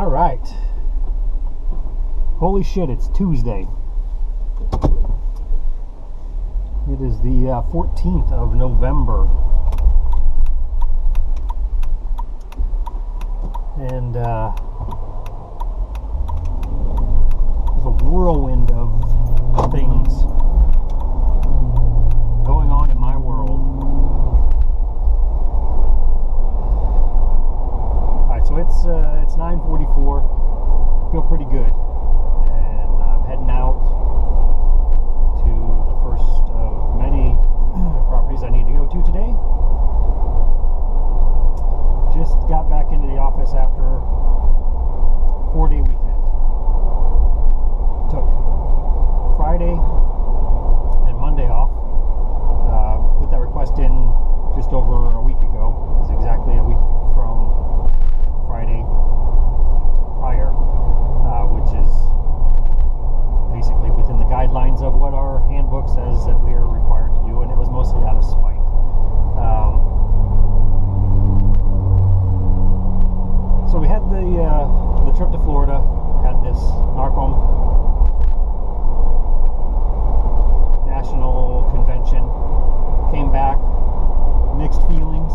All right. Holy shit, it's Tuesday. It is the 14th of November. And there's a whirlwind of things going on in my world. Alright, so it's 9:44. I feel pretty good. And I'm heading out to the first of many properties I need to go to today. Just got back into the office after a 4-day weekend. Took Friday and Monday off. Put that request in just over a week ago. It was exactly a week from Friday prior, which is basically within the guidelines of what our handbook says that we are required to do, and it was mostly out of spite. So we had the trip to Florida, had this NARCOM National Convention, came back, mixed feelings,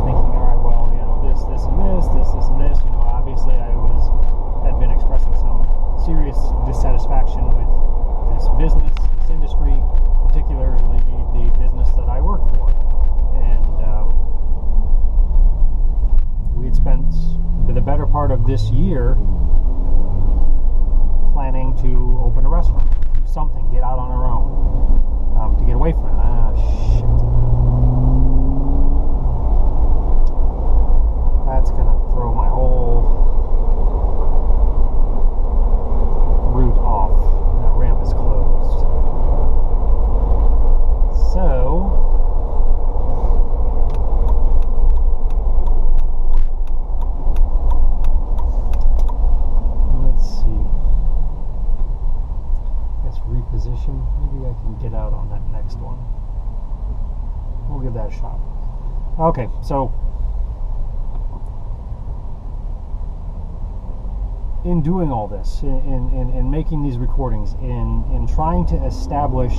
thinking, all right, well, you know, this and this, and this, you know, obviously had been expressing some serious dissatisfaction with this business, this industry, particularly the business that I work for. And we had spent the better part of this year planning to open a restaurant, do something, get out on our own, to get away from it. Shit. That's gonna throw my whole route off. That ramp is closed. So let's see. Let's reposition. Maybe I can get out on that next one. We'll give that a shot. Okay, so in doing all this, in making these recordings, in trying to establish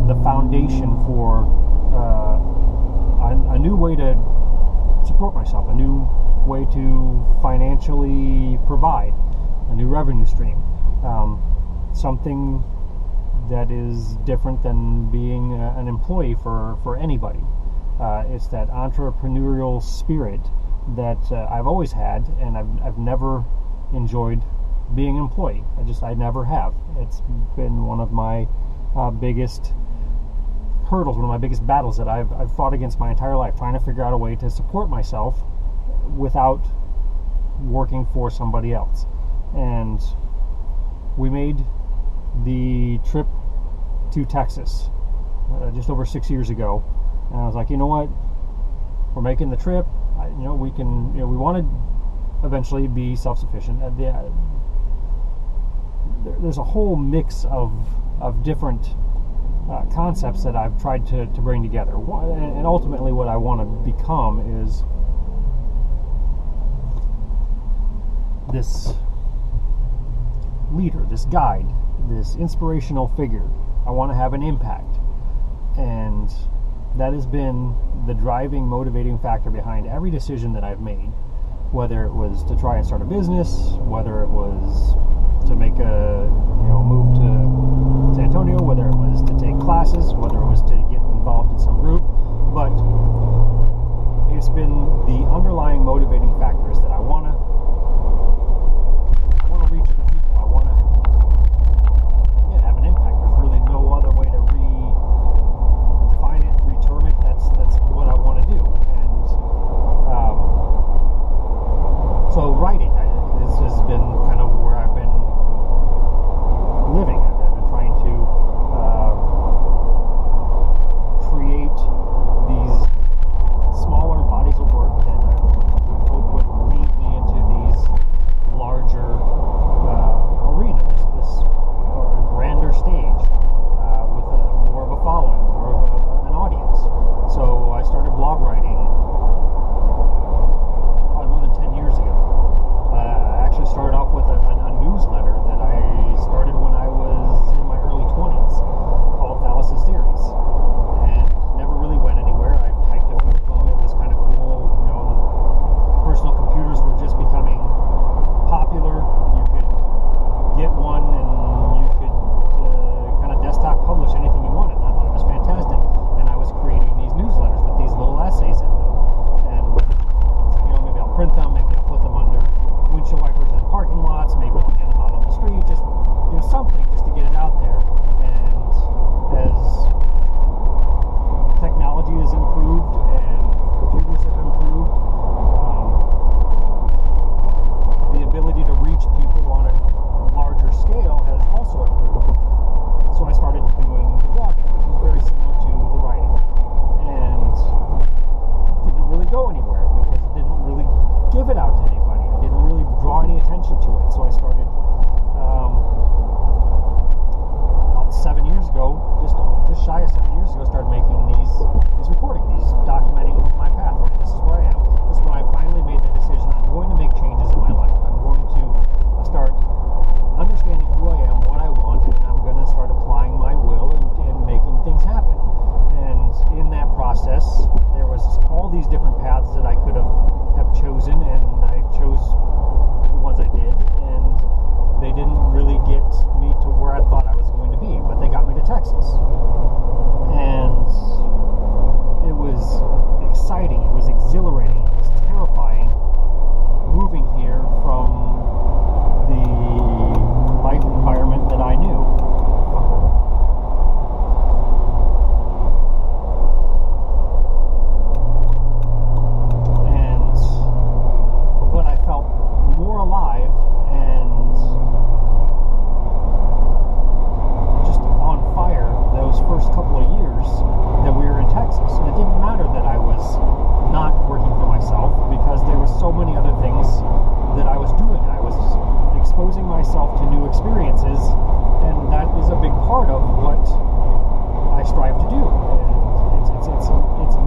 the foundation for a new way to support myself, a new way to financially provide, a new revenue stream, something that is different than being an employee for anybody. It's that entrepreneurial spirit that I've always had, and I've never enjoyed being an employee. I never have. It's been one of my biggest hurdles, one of my biggest battles that I've fought against my entire life, trying to figure out a way to support myself without working for somebody else. And we made the trip to Texas just over 6 years ago, and I was like, you know what, we're making the trip. We can. We want to eventually be self-sufficient. There's a whole mix of different concepts that I've tried to bring together, and ultimately what I want to become is this leader, this guide, this inspirational figure. I want to have an impact, and that has been the driving, motivating factor behind every decision that I've made. Whether it was to try and start a business, whether it was to make a move to San Antonio, whether it was to take classes, whether it was to get involved in some group, but it's been the underlying motivating factors that I want to reach other people. I want to have an impact. There's really no other way to redefine it, reterm it. That's what I want to do. And so writing has been kind of where I've been living. I've been trying to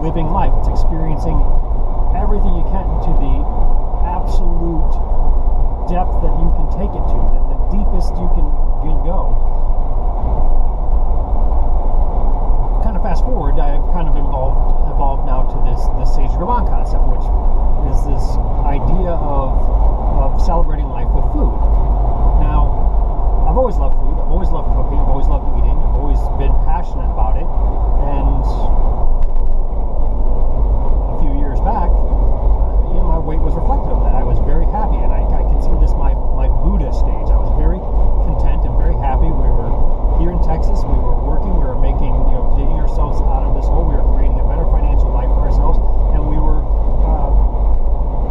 living life. It's experiencing everything you can to the absolute depth that you can take it to, the deepest you can go. Kind of fast forward, I've kind of evolved now to this Sage Gourmand concept, which is this idea of celebrating life with food. Now, I've always loved food. I've always loved cooking. I've always loved eating. I've always been passionate about it. And a few years back, my weight was reflective of that. I was very happy, and I consider this my Buddha stage. I was very content and very happy. We were here in Texas. We were working. We were making, digging ourselves out of this hole. We were creating a better financial life for ourselves, and we were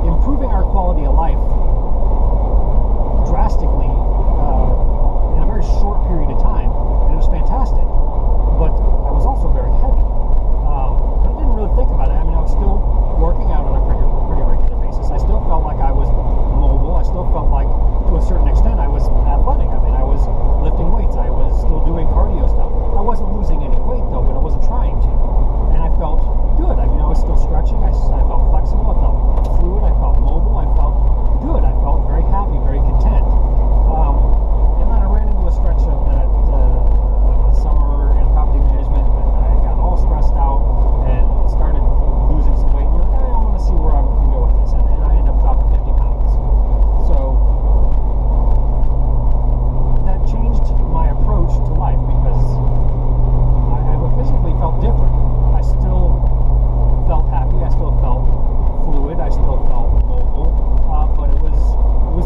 improving our quality of life drastically in a very short period of time, and it was fantastic. But I was also very heavy. But I didn't really think about it. I mean, I was still working out on a pretty regular basis. I still felt like I was mobile. I still felt like, to a certain extent, I was athletic. I mean, I was lifting weights. I was still doing cardio stuff. I wasn't losing any weight, though, but I wasn't trying to. And I felt good. I mean, I was still stretching. I felt flexible. I felt fluid. I felt mobile. I felt good. I felt very happy, very content. And then I ran into a stretch of that summer in property management, and I got all stressed out and started losing some weight. And I want to see where I can go with this, and I ended up dropping 50 pounds. So that changed my approach to life, because I physically felt different. I still felt happy. I still felt fluid. I still felt mobile, but it was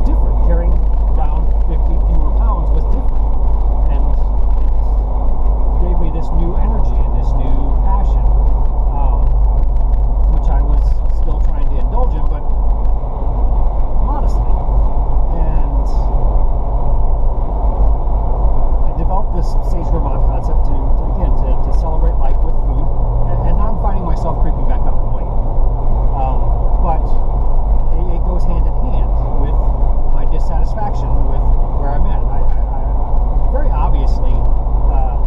different. Carrying around 50 fewer pounds was different, and it gave me this new energy and this new passion, which I was still trying to indulge in, but modestly. And I developed this Sage Gourmand concept to celebrate life with food, and now I'm finding myself creeping back up in weight. But it goes hand in hand with my dissatisfaction with where I'm at. I very obviously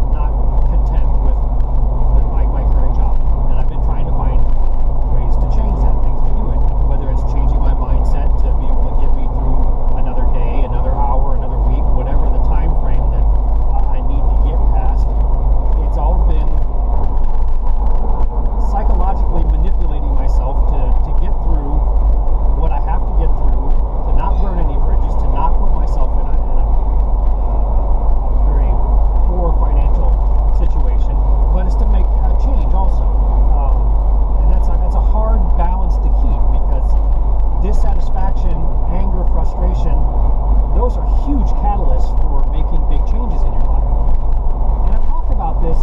not content with my current job, and I've been trying to find ways to change that, things to do it, whether it's changing my mindset to be able to get me through another day, another hour, another week, whatever the time frame that I need to get past. It's all been psychologically manipulating myself to get through what I have to get through, to not burn any bridges, to not put myself in a very poor financial situation, but it's to make a change also. And that's a hard balance to keep, because dissatisfaction, anger, frustration, those are huge catalysts for making big changes in your life. And I've talked about this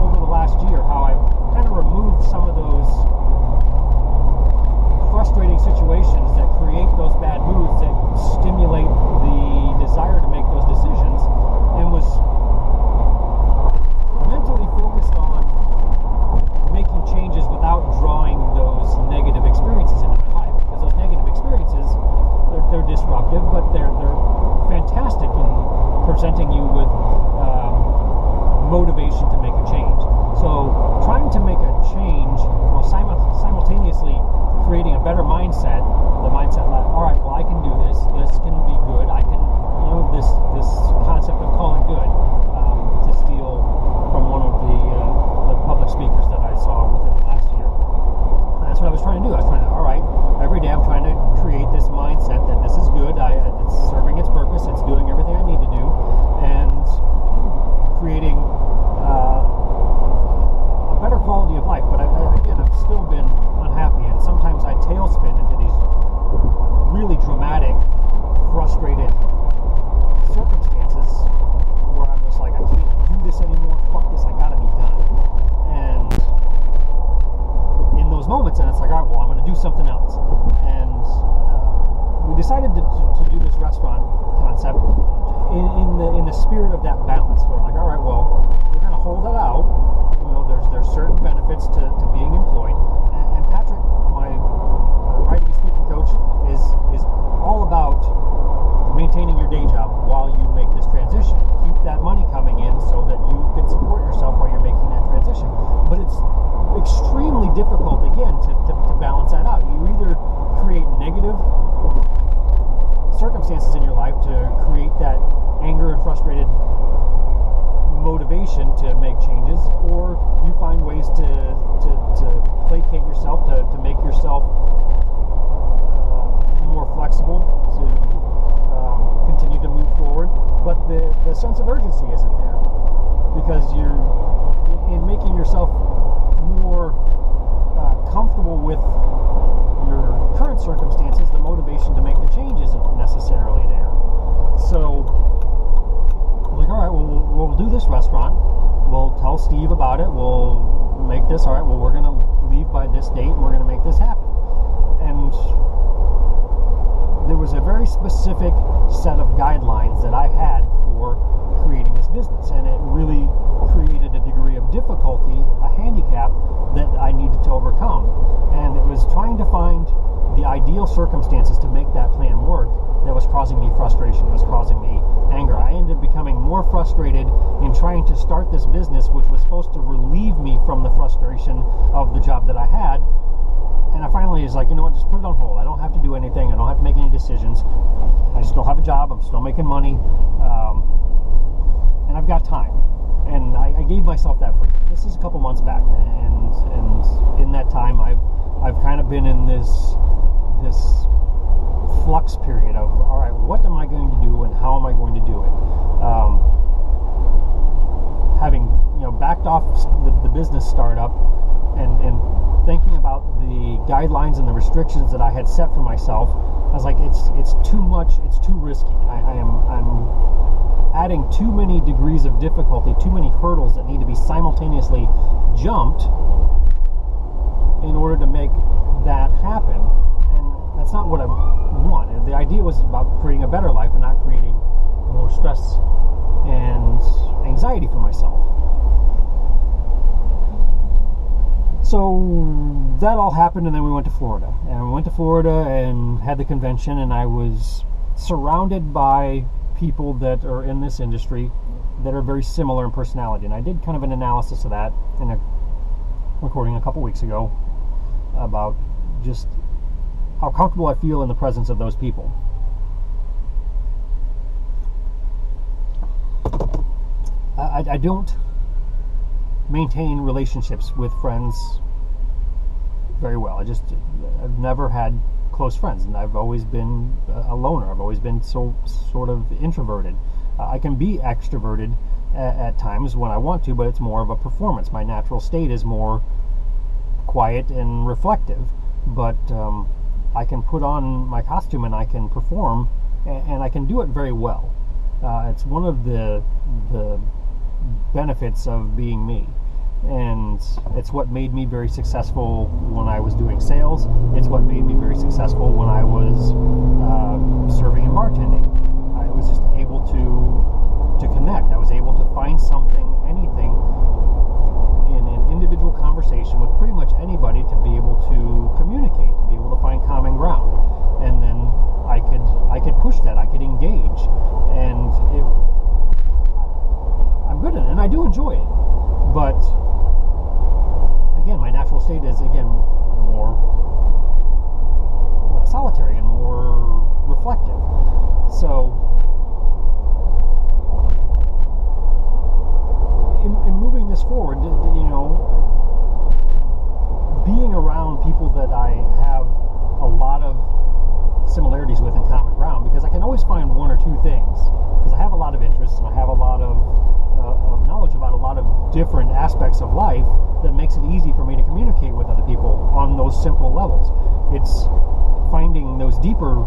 over the last year, how I've kind of removed some of those frustrating situations that create those bad moods, that stimulate the desire to make those decisions, and was mentally focused on making changes without drawing those negative experiences into my life, because those negative experiences, they're disruptive, but they're fantastic in presenting you with motivation to make a change. So trying to make a change while simultaneously creating a better mindset, the mindset that, all right, well, I can do this, this can be good, I can, this concept of calling good, to steal from one of the public speakers that I saw within the last year. And that's what I was trying to do. I was trying to, all right, every day I'm trying to create this mindset that this is good, it's serving its purpose, it's doing everything I need to do, and creating a better quality of life. But again, I've still been unhappy, and sometimes I tailspin into these really dramatic, frustrated circumstances where I'm just like, I can't do this anymore, fuck this, I gotta be done. And in those moments, and it's like, all right, well, I'm gonna do something else. And we decided to do this restaurant concept in the spirit of that balance. We're like, all right, well, we're gonna hold it out. There's certain benefits to being employed, and Patrick, my writing and speaking coach, is all about maintaining your day job while you make this transition. Keep that money coming in so that you can support yourself while you're making that transition. But it's extremely difficult, again, to balance that out. You either create negative circumstances in your life to create that anger and frustrated motivation to make changes, or you find ways to placate yourself, to make yourself more flexible, to continue to move forward. But the sense of urgency isn't there, because you're in making yourself more comfortable with your current circumstances. The motivation to make the change isn't necessarily there. So, like, all right, well, we'll do this restaurant. We'll tell Steve about it. We'll make this. All right, well, we're going to leave by this date, and we're going to make this happen. And there was a very specific set of guidelines that I had for creating this business, and it really created a degree of difficulty, a handicap that I needed to overcome. And it was trying to find the ideal circumstances to make that plan work that was causing me frustration, was causing me anger. I ended up becoming more frustrated in trying to start this business, which was supposed to relieve me from the frustration of the job that I had. And I finally was like, you know what, just put it on hold. I don't have to do anything. I don't have to make any decisions. I still have a job. I'm still making money. And I've got time. And I gave myself that freedom. This is a couple months back. And in that time, I've kind of been in this flux period of, all right, what am I going to do and how am I going to do it? Having backed off the business startup and thinking about the guidelines and the restrictions that I had set for myself, I was like, it's too much, it's too risky. I'm adding too many degrees of difficulty, too many hurdles that need to be simultaneously jumped in order to make that happen. And that's not what I want. The idea was about creating a better life and not creating more stress and anxiety for myself. So that all happened, and then we went to Florida. And we went to Florida and had the convention, and I was surrounded by people that are in this industry that are very similar in personality. And I did kind of an analysis of that in a recording a couple weeks ago about just how comfortable I feel in the presence of those people. I don't maintain relationships with friends very well. I've never had close friends, and I've always been a loner. I've always been sort of introverted. I can be extroverted at times when I want to, but it's more of a performance. My natural state is more quiet and reflective, but I can put on my costume and I can perform, and I can do it very well. It's one of the benefits of being me, and it's what made me very successful when I was doing sales. It's what made me very successful when I was serving and bartending. I was just able to connect. I was able to find something, anything, in an individual conversation with pretty much anybody to be able to communicate, to be able to find common ground, and then I could push that. I could engage, and I'm good at it, and I do enjoy it. But again, my natural state is more solitary and more reflective. So in moving this forward, being around people that I have a lot of similarities with and common ground, because I can always find one or two things, because I have a lot of interests and I have a lot of knowledge about a lot of different aspects of life that makes it easy for me to communicate with other people on those simple levels. It's finding those deeper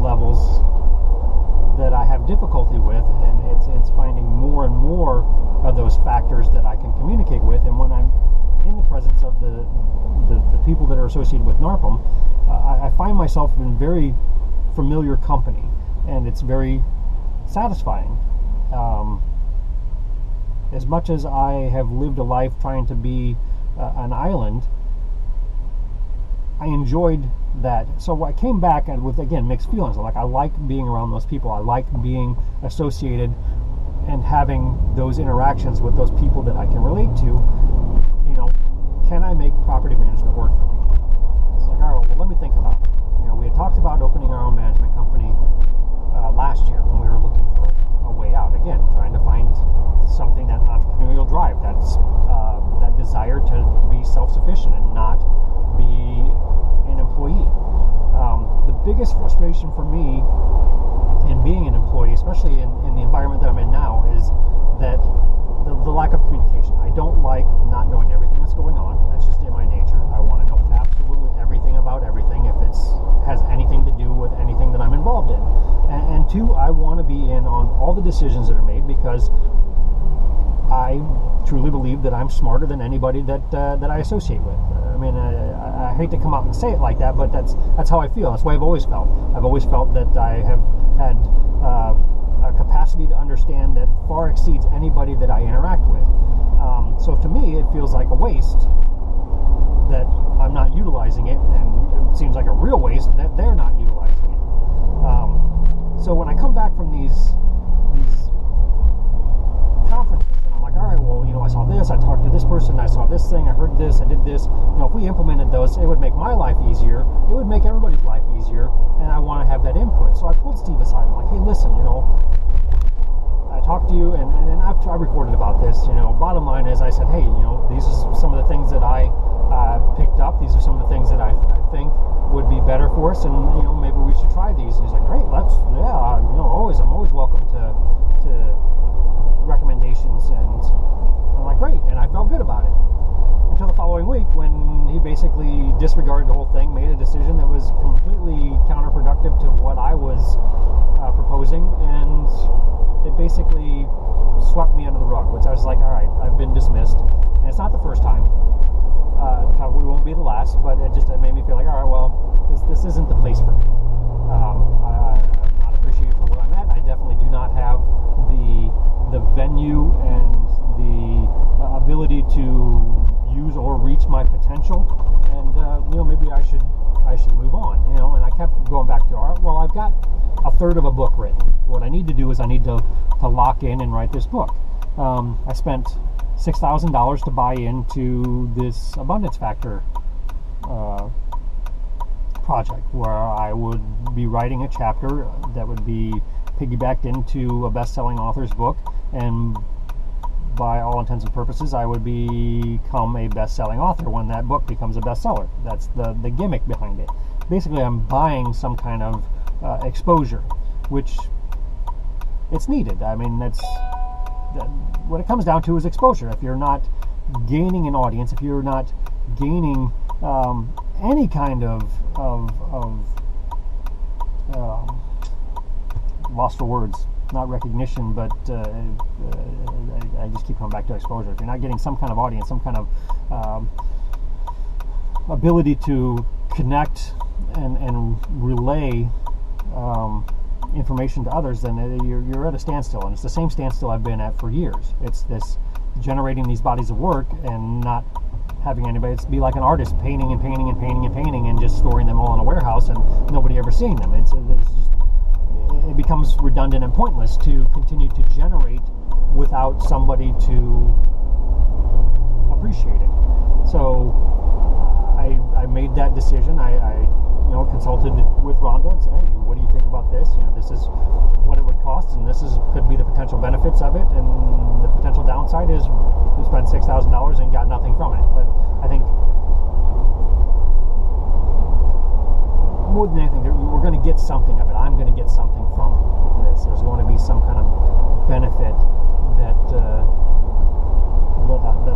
levels that I have difficulty with, and it's finding more and more of those factors that I can communicate with. And when I'm in the presence of the people that are associated with NARPM, I find myself in very familiar company, and it's very satisfying. As much as I have lived a life trying to be an island, I enjoyed that. So I came back with, again, mixed feelings. I like being around those people. I like being associated and having those interactions with those people that I can relate to. Can I make property management to be self-sufficient and not be an employee. The biggest frustration for me in being an employee, especially in the environment that I'm in now, is that the lack of communication. I don't like not knowing everything that's going on. That's just in my nature. I want to know absolutely everything about everything if it has anything to do with anything that I'm involved in. And two, I want to be in on all the decisions that are made, because I truly believe that I'm smarter than anybody that I associate with. I mean, I hate to come out and say it like that, but that's how I feel. That's the way I've always felt. I've always felt that I have had a capacity to understand that far exceeds anybody that I interact with. So to me, it feels like a waste that I'm not utilizing it, and it seems like a real waste that they're not utilizing it. So when I come back from these conferences, and I'm like, all right, well, I saw this, I talked to this person, I saw this thing, I heard this, I did this. If we implemented those, it would make my life easier. It would make everybody's life easier, and I want to have that input. So I pulled Steve aside. I'm like, hey, listen, I talked to you, and I've recorded about this. Bottom line is, I said, hey, these are some of the things that I picked up. These are some of the things that I think would be better for us, and maybe we should try these. And he's like, great, I'm always welcome to recommendations. And I'm like, great, and I felt good about it until the following week, when he basically disregarded the whole thing, made a decision that was completely counterproductive to what I was proposing, and it basically swept me under the rug, which I was like, all right, I've been dismissed. And it's not the first time. Probably won't be the last, but it made me feel like, all right, well, this isn't the place for me. I'm not appreciated for where I'm at. I definitely do not have the venue and the ability to use or reach my potential, and maybe I should move on. And I kept going back to, all right, well, I've got a third of a book written. What I need to do is I need to lock in and write this book. I spent $6,000 to buy into this Abundance Factor project, where I would be writing a chapter that would be piggybacked into a best-selling author's book, and by all intents and purposes, I would become a best-selling author when that book becomes a bestseller. That's the gimmick behind it. Basically, I'm buying some kind of exposure, which it's needed. I mean, what it comes down to is exposure. If you're not gaining an audience, if you're not gaining any kind of lost for words, not recognition, but I just keep coming back to exposure. If you're not getting some kind of audience, some kind of ability to connect and relay information to others, then you're at a standstill. And it's the same standstill I've been at for years. It's this generating these bodies of work and not having anybody. It's be like an artist painting and painting and painting and painting and just storing them all in a warehouse and nobody ever seeing them. It becomes redundant and pointless to continue to generate without somebody to appreciate it. So I made that decision. I consulted with Rhonda and said, hey, what do you think about this? This is what it would cost, and this could be the potential benefits of it, and the potential downside is we spent $6,000 and got nothing from it. But I think more than anything, we're going to get something of it. I'm going to get something from this. There's going to be some kind of benefit that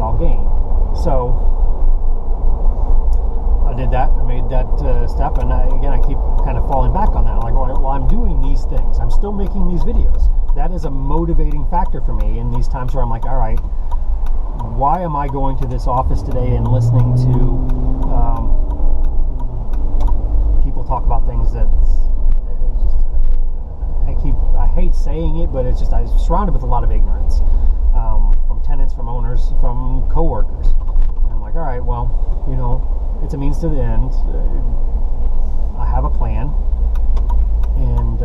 I'll gain. So I did that. I made that step, and I keep kind of falling back on that. I'm like, well, I'm doing these things. I'm still making these videos. That is a motivating factor for me in these times where I'm like, all right, why am I going to this office today and listening to people talk about things that I hate saying it, but I'm surrounded with a lot of ignorance from tenants, from owners, from coworkers. And I'm like, all right, well, it's a means to the end. I have a plan, and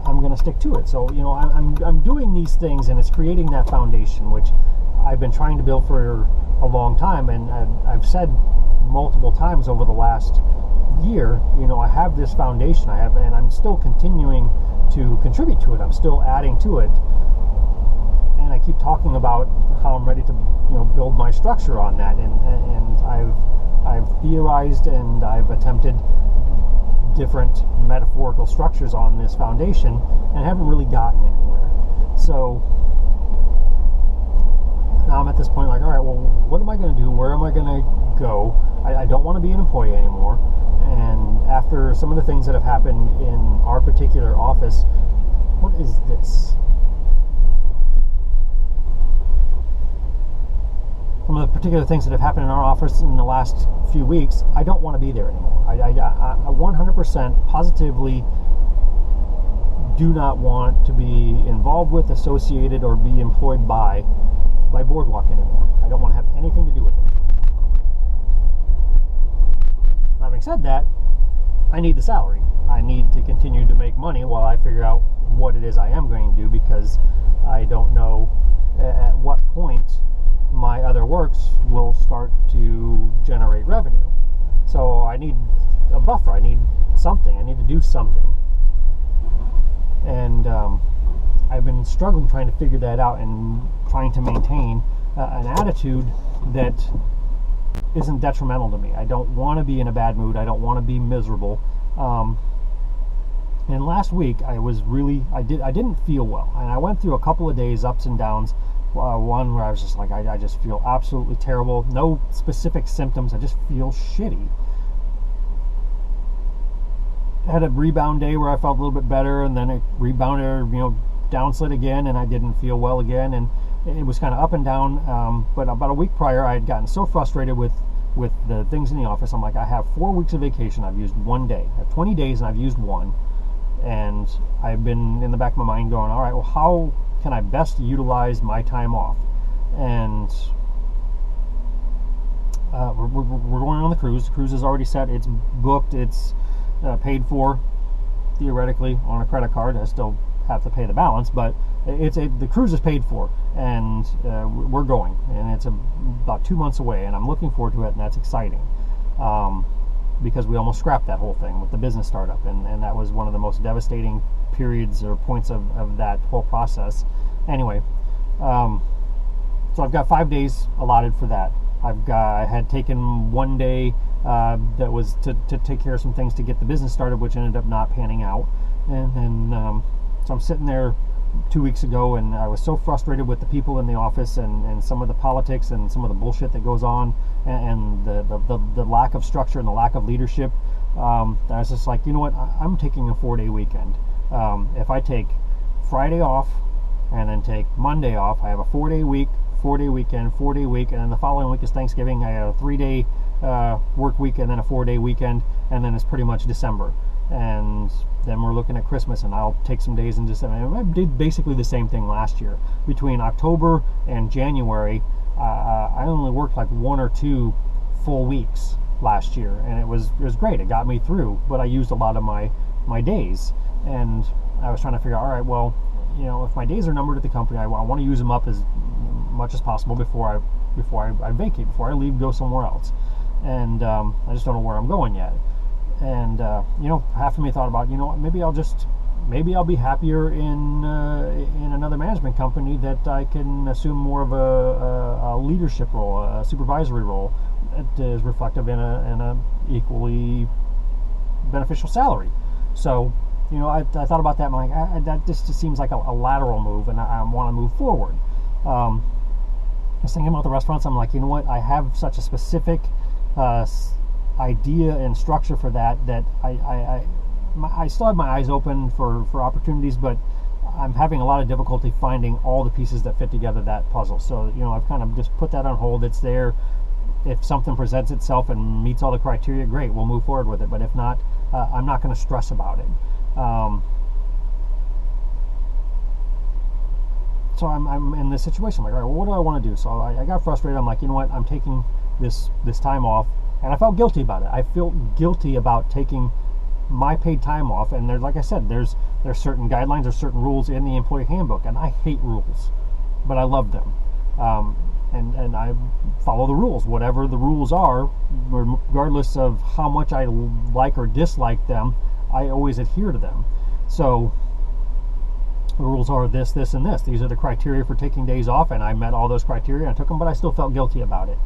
I'm going to stick to it. So, I'm doing these things, and it's creating that foundation, which I've been trying to build for a long time. And I've said multiple times over the last year, I have this foundation and I'm still continuing to contribute to it. I'm still adding to it. And and I keep talking about how I'm ready to build my structure on that, and I've theorized and I've attempted different metaphorical structures on this foundation and haven't really gotten anywhere. So now I'm at this point like, all right, well, what am I going to do? Where am I going to go? I don't want to be an employee anymore. And after some of the things that have happened in our particular office, what is this? Some of the particular things that have happened in our office in the last few weeks, I don't want to be there anymore. I 100% positively do not want to be involved with, associated, or be employed by Boardwalk anymore. I don't want to have anything to do with it. Having said that, I need the salary. I need to continue to make money while I figure out what it is I am going to do, because I don't know at what point my other works will start to generate revenue. So I need a buffer. I need something. I need to do something. And I've been struggling trying to figure that out and trying to maintain an attitude that isn't detrimental to me. I don't want to be in a bad mood. I don't want to be miserable. And last week I didn't feel well, and I went through a couple of days ups and downs. One where I was just like, I just feel absolutely terrible. No specific symptoms. I just feel shitty. I had a rebound day where I felt a little bit better, and then it rebounded, downslid again, and I didn't feel well again, and it was kind of up and down. But about a week prior, I had gotten so frustrated with the things in the office. I'm like, I have 4 weeks of vacation. I've used 1 day. I have 20 days, and I've used 1. And I've been in the back of my mind going, all right, well, how can I best utilize my time off? And we're going on the cruise. The cruise is already set. It's booked. It's paid for, theoretically, on a credit card. I still have to pay the balance, but the cruise is paid for, and we're going. And it's about 2 months away, and I'm looking forward to it, and that's exciting. Because we almost scrapped that whole thing with the business startup, and that was one of the most devastating periods or points of that whole process. Anyway, so I've got 5 days allotted for that. I had taken 1 day that was to take care of some things to get the business started, which ended up not panning out. And then so I'm sitting there 2 weeks ago, and I was so frustrated with the people in the office and some of the politics and some of the bullshit that goes on, and the lack of structure and the lack of leadership. I was just like, you know what? I'm taking a 4-day weekend. If I take Friday off and then take Monday off, I have a 4-day week, 4-day weekend, 4-day week, and then the following week is Thanksgiving. I have a 3-day work week and then a 4-day weekend, and then it's pretty much December. And then we're looking at Christmas, and I'll take some days in December. I did basically the same thing last year. Between October and January, I only worked like 1 or 2 full weeks last year, and it was great. It got me through, but I used a lot of my days, and I was trying to figure out, all right, well, if my days are numbered at the company, I want to use them up as much as possible before I vacate, before I leave, go somewhere else. And I just don't know where I'm going yet. And half of me thought about, maybe I'll be happier in another management company that I can assume more of a leadership role, a supervisory role that is reflective in a equally beneficial salary. So I thought about that. I'm like, that just seems like a lateral move, and I want to move forward. I was thinking about the restaurants. I'm like, you know what? I have such a specific idea and structure for that I still have my eyes open for opportunities, but I'm having a lot of difficulty finding all the pieces that fit together that puzzle. So I've kind of just put that on hold. It's there. If something presents itself and meets all the criteria, great, we'll move forward with it. But if not, I'm not going to stress about it. So I'm in this situation. I'm like, all right, well, what do I want to do? So I got frustrated. I'm like, you know what? I'm taking this time off, and I felt guilty about it. I feel guilty about taking my paid time off, and like I said, there's certain guidelines, there's certain rules in the employee handbook, and I hate rules, but I love them. And I follow the rules, whatever the rules are, regardless of how much I like or dislike them. I always adhere to them. So the rules are this, this, and this. These are the criteria for taking days off, and I met all those criteria. And I took them, but I still felt guilty about it.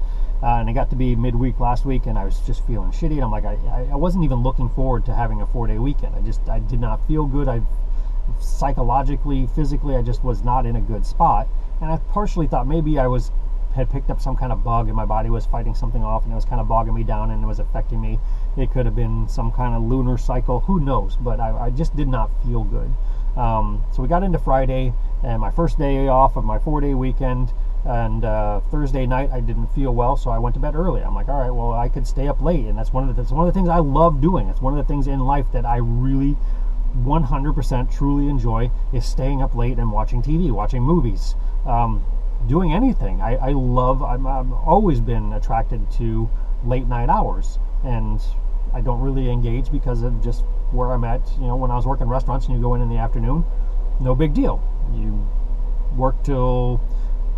And it got to be midweek last week, and I was just feeling shitty. And I'm like, I wasn't even looking forward to having a 4-day weekend. I did not feel good. I psychologically, physically, I just was not in a good spot. And I partially thought maybe I had picked up some kind of bug, and my body was fighting something off, and it was kind of bogging me down, and it was affecting me. It could have been some kind of lunar cycle, who knows? But I just did not feel good. So we got into Friday, and my first day off of my 4-day weekend, and Thursday night I didn't feel well, so I went to bed early. I'm like, all right, well, I could stay up late, and that's one of the things I love doing. It's one of the things in life that I really 100% truly enjoy, is staying up late and watching TV, watching movies, doing anything. I've always been attracted to late night hours, and I don't really engage because of just where I'm at. When I was working restaurants and you go in the afternoon, no big deal. You work till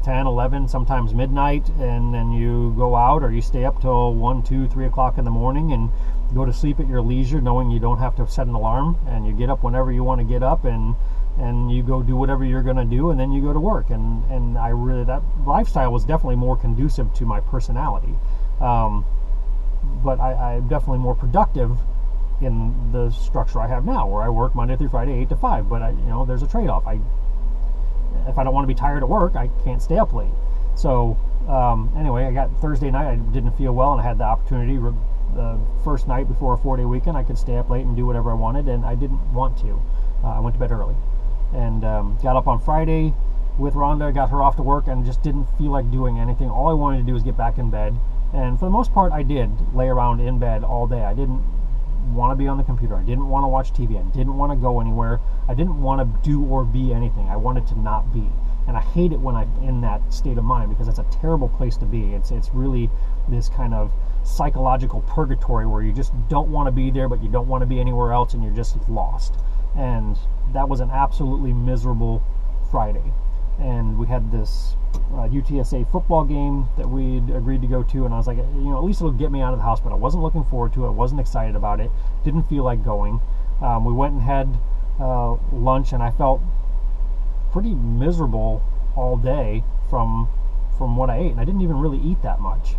10, 11, sometimes midnight, and then you go out, or you stay up till 1, 2, 3 o'clock in the morning and go to sleep at your leisure, knowing you don't have to set an alarm, and you get up whenever you want to get up, and you go do whatever you're going to do, and then you go to work. And that lifestyle was definitely more conducive to my personality. But I'm definitely more productive in the structure I have now, where I work Monday through Friday, 8 to 5. But there's a trade-off. If I don't want to be tired at work, I can't stay up late. So anyway, I got Thursday night. I didn't feel well, and I had the opportunity. The first night before a 4-day weekend, I could stay up late and do whatever I wanted, and I didn't want to. I went to bed early, and got up on Friday with Rhonda, got her off to work, and just didn't feel like doing anything. All I wanted to do was get back in bed, and for the most part, I did lay around in bed all day. I didn't want to be on the computer. I didn't want to watch TV. I didn't want to go anywhere. I didn't want to do or be anything. I wanted to not be. And I hate it when I'm in that state of mind, because it's a terrible place to be. It's really this kind of psychological purgatory where you just don't want to be there, but you don't want to be anywhere else, and you're just lost. And that was an absolutely miserable Friday. And we had this UTSA football game that we'd agreed to go to, and I was like, at least it'll get me out of the house, but I wasn't looking forward to it. I wasn't excited about it. Didn't feel like going. We went and had lunch, and I felt pretty miserable all day from what I ate, and I didn't even really eat that much.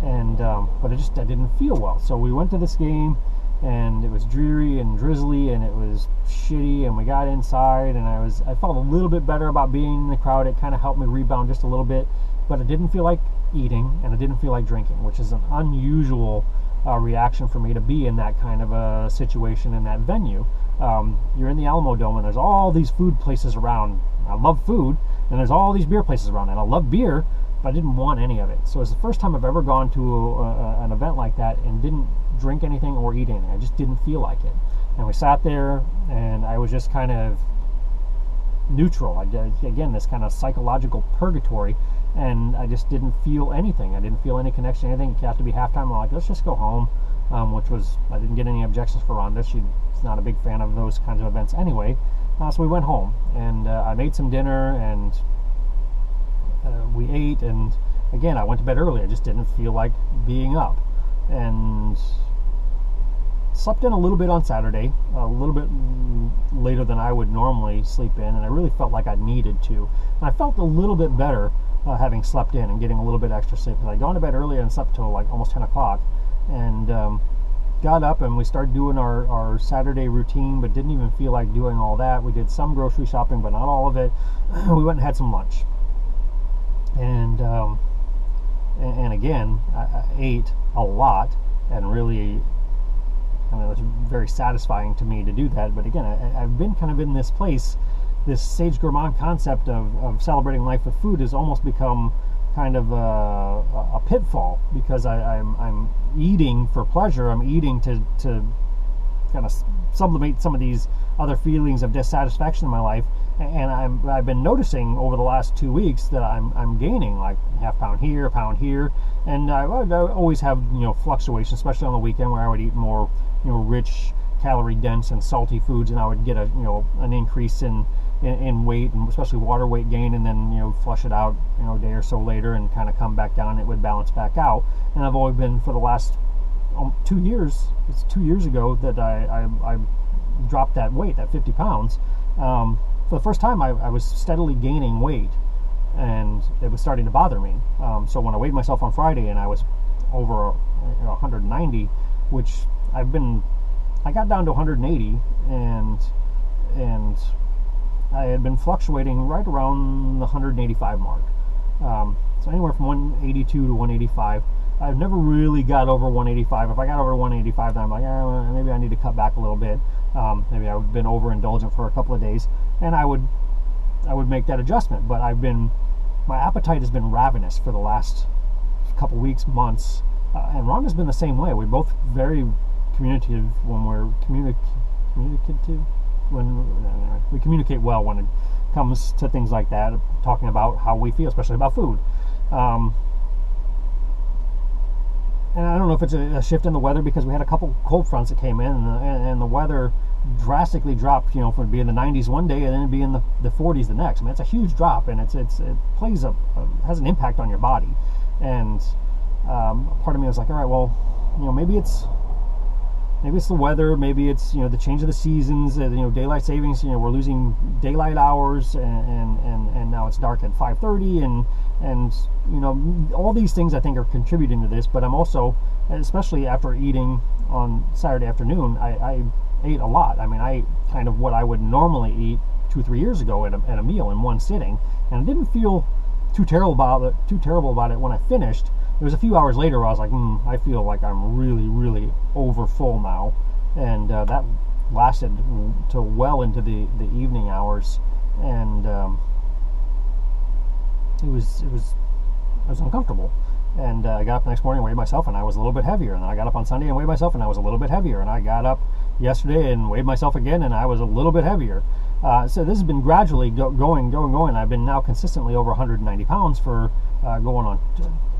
And but I didn't feel well. So we went to this game, and it was dreary and drizzly, and it was shitty, and we got inside, and I felt a little bit better about being in the crowd. It kind of helped me rebound just a little bit, but I didn't feel like eating, and I didn't feel like drinking, which is an unusual reaction for me to be in that kind of a situation in that venue. You're in the Alamo Dome, and there's all these food places around. I love food, and there's all these beer places around, and I love beer, but I didn't want any of it. So it's the first time I've ever gone to an event like that and didn't drink anything or eat anything. I just didn't feel like it. And we sat there, and I was just kind of neutral. Again, this kind of psychological purgatory, and I just didn't feel anything. I didn't feel any connection to anything. It had to be halftime. I'm like, let's just go home, I didn't get any objections for Rhonda. She's not a big fan of those kinds of events anyway. So we went home, and I made some dinner, and we ate, and again, I went to bed early. I just didn't feel like being up, and slept in a little bit on Saturday, a little bit later than I would normally sleep in, and I really felt like I needed to. And I felt a little bit better having slept in and getting a little bit extra sleep, because I'd gone to bed early and slept till like almost 10 o'clock, and got up, and we started doing our Saturday routine, but didn't even feel like doing all that. We did some grocery shopping, but not all of it. We went and had some lunch, and again, I ate a lot, and really, it was very satisfying to me to do that. But again, I've been kind of in this place. This Sage Gourmand concept of celebrating life with food has almost become kind of a pitfall, because I'm eating for pleasure. I'm eating to kind of sublimate some of these other feelings of dissatisfaction in my life. And I've been noticing over the last 2 weeks that I'm gaining like half pound here, a pound here, and I always have fluctuations, especially on the weekend, where I would eat more rich, calorie dense and salty foods, and I would get an increase in weight, and especially water weight gain, and then flush it out a day or so later and kind of come back down. It would balance back out. And I've always been, for the last 2 years, it's 2 years ago that I dropped that weight, that 50 pounds. for the first time, I was steadily gaining weight, and it was starting to bother me. So when I weighed myself on Friday and I was over 190, which I got down to 180, and I had been fluctuating right around the 185 mark. So anywhere from 182 to 185. I've never really got over 185. If I got over 185, then I'm like, maybe I need to cut back a little bit. Maybe I've been overindulgent for a couple of days, and I would make that adjustment. But my appetite has been ravenous for the last couple weeks, months, and Rhonda's been the same way. We're both very communicative when we're communicative. When we communicate well when it comes to things like that, talking about how we feel, especially about food. And I don't know if it's a shift in the weather, because we had a couple cold fronts that came in, and the weather drastically dropped, from being the 90s one day and then being the 40s the next. I mean, it's a huge drop, and it plays has an impact on your body. And part of me was like, all right, well, maybe it's the weather, maybe it's the change of the seasons, daylight savings. We're losing daylight hours, and now it's dark at 5:30, and all these things I think are contributing to this. But I'm also, especially after eating on Saturday afternoon, I ate a lot. I mean, I ate kind of what I would normally eat 2-3 years ago at a meal in one sitting, and I didn't feel too terrible about it when I finished. It was a few hours later where I was like, I feel like I'm really, really over full now. And that lasted till well into the evening hours. And it was uncomfortable. And I got up the next morning and weighed myself, and I was a little bit heavier. And then I got up on Sunday and weighed myself, and I was a little bit heavier. And I got up yesterday and weighed myself again, and I was a little bit heavier. So this has been gradually going. I've been now consistently over 190 pounds for going on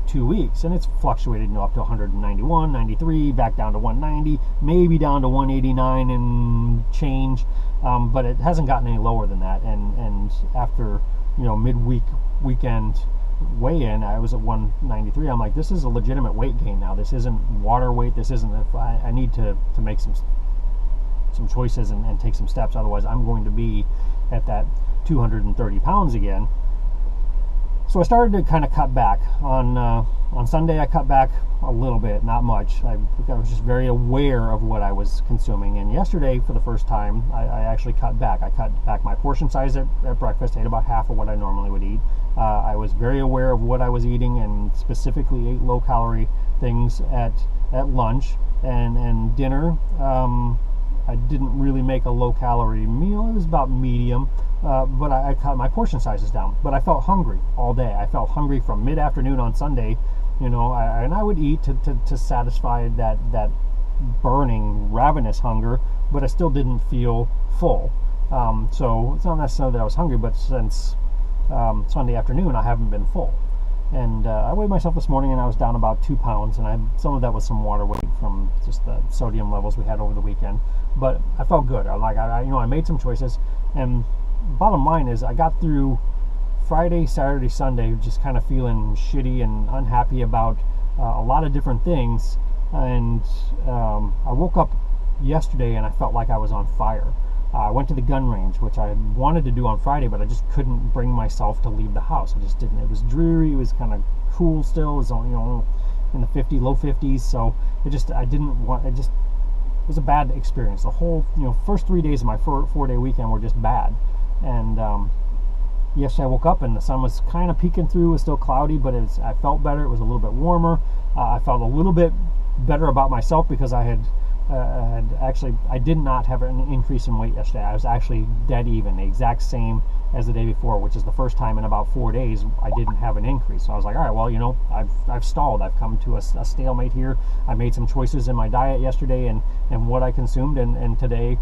2 weeks, and it's fluctuated up to 191, 93, back down to 190, maybe down to 189 and change, but it hasn't gotten any lower than that. And after weekend weigh-in, I was at 193. I'm like, this is a legitimate weight gain now. This isn't water weight. This isn't. I need to make some choices and take some steps. Otherwise, I'm going to be at that 230 pounds again. So I started to kind of cut back. On Sunday, I cut back a little bit, not much. I was just very aware of what I was consuming. And yesterday, for the first time, I actually cut back. I cut back my portion size at breakfast, ate about half of what I normally would eat. I was very aware of what I was eating, and specifically ate low-calorie things at lunch and dinner. I didn't really make a low-calorie meal. It was about medium. But I cut my portion sizes down. But I felt hungry all day. I felt hungry from mid-afternoon on Sunday, and I would eat to satisfy that burning, ravenous hunger, but I still didn't feel full. So it's not necessarily that I was hungry, but since Sunday afternoon, I haven't been full. And I weighed myself this morning, and I was down about 2 pounds, and some of that was some water weight from just the sodium levels we had over the weekend. But I felt good. I made some choices, and bottom line is I got through Friday, Saturday, Sunday just kind of feeling shitty and unhappy about a lot of different things, and I woke up yesterday and I felt like I was on fire. I went to the gun range, which I wanted to do on Friday, but I just couldn't bring myself to leave the house. I just didn't. It was dreary. It was kind of cool still. It was in the low 50s, so I didn't want. It was a bad experience. The whole first 3 days of my 4-day weekend were just bad. And yesterday I woke up and the sun was kind of peeking through. It was still cloudy, but I felt better. It was a little bit warmer. I felt a little bit better about myself because I did not have an increase in weight yesterday. I was actually dead even, the exact same as the day before, which is the first time in about 4 days I didn't have an increase. So I was like, all right, well, I've stalled. I've come to a stalemate here. I made some choices in my diet yesterday and what I consumed, and today,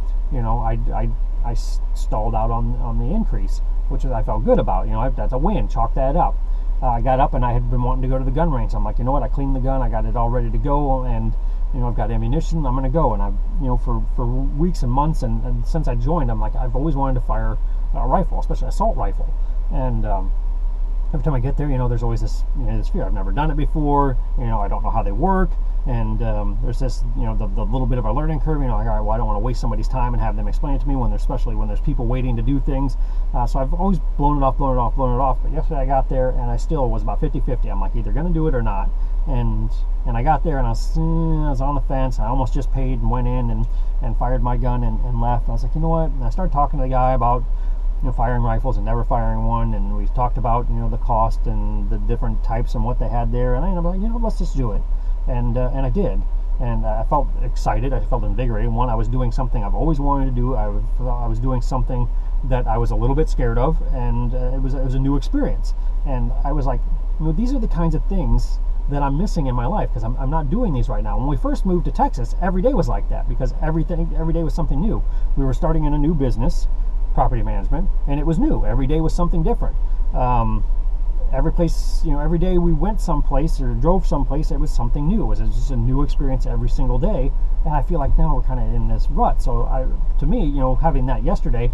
I stalled out on the increase, which I felt good about. That's a win. Chalk that up. I got up and I had been wanting to go to the gun range. I'm like, you know what? I cleaned the gun. I got it all ready to go, and I've got ammunition. I'm going to go. And I've, for weeks and months, and since I joined, I'm like, I've always wanted to fire a rifle, especially an assault rifle. And every time I get there, there's always this, this fear. I've never done it before. I don't know how they work, and there's this, the little bit of a learning curve. Like, all right, well, I don't want to waste somebody's time and have them explain it to me especially when there's people waiting to do things. So I've always blown it off. But yesterday I got there and I still was about 50-50. I'm like, either going to do it or not. And I got there and I was on the fence. I almost just paid and went in and fired my gun and left. And I was like, you know what? And I started talking to the guy about firing rifles and never firing one, and we talked about the cost and the different types and what they had there, and I ended up like, let's just do it, and I did, and I felt excited, I felt invigorated. One, I was doing something I've always wanted to do. I was doing something that I was a little bit scared of, and it was a new experience, and I was like, these are the kinds of things that I'm missing in my life, because I'm not doing these right now. When we first moved to Texas, every day was like that, because every day was something new. We were starting in a new business, property management, and it was new. Every day was something different. Every place, every day we went someplace or drove someplace, it was something new. It was just a new experience every single day, and I feel like now we're kind of in this rut. So to me, having that yesterday,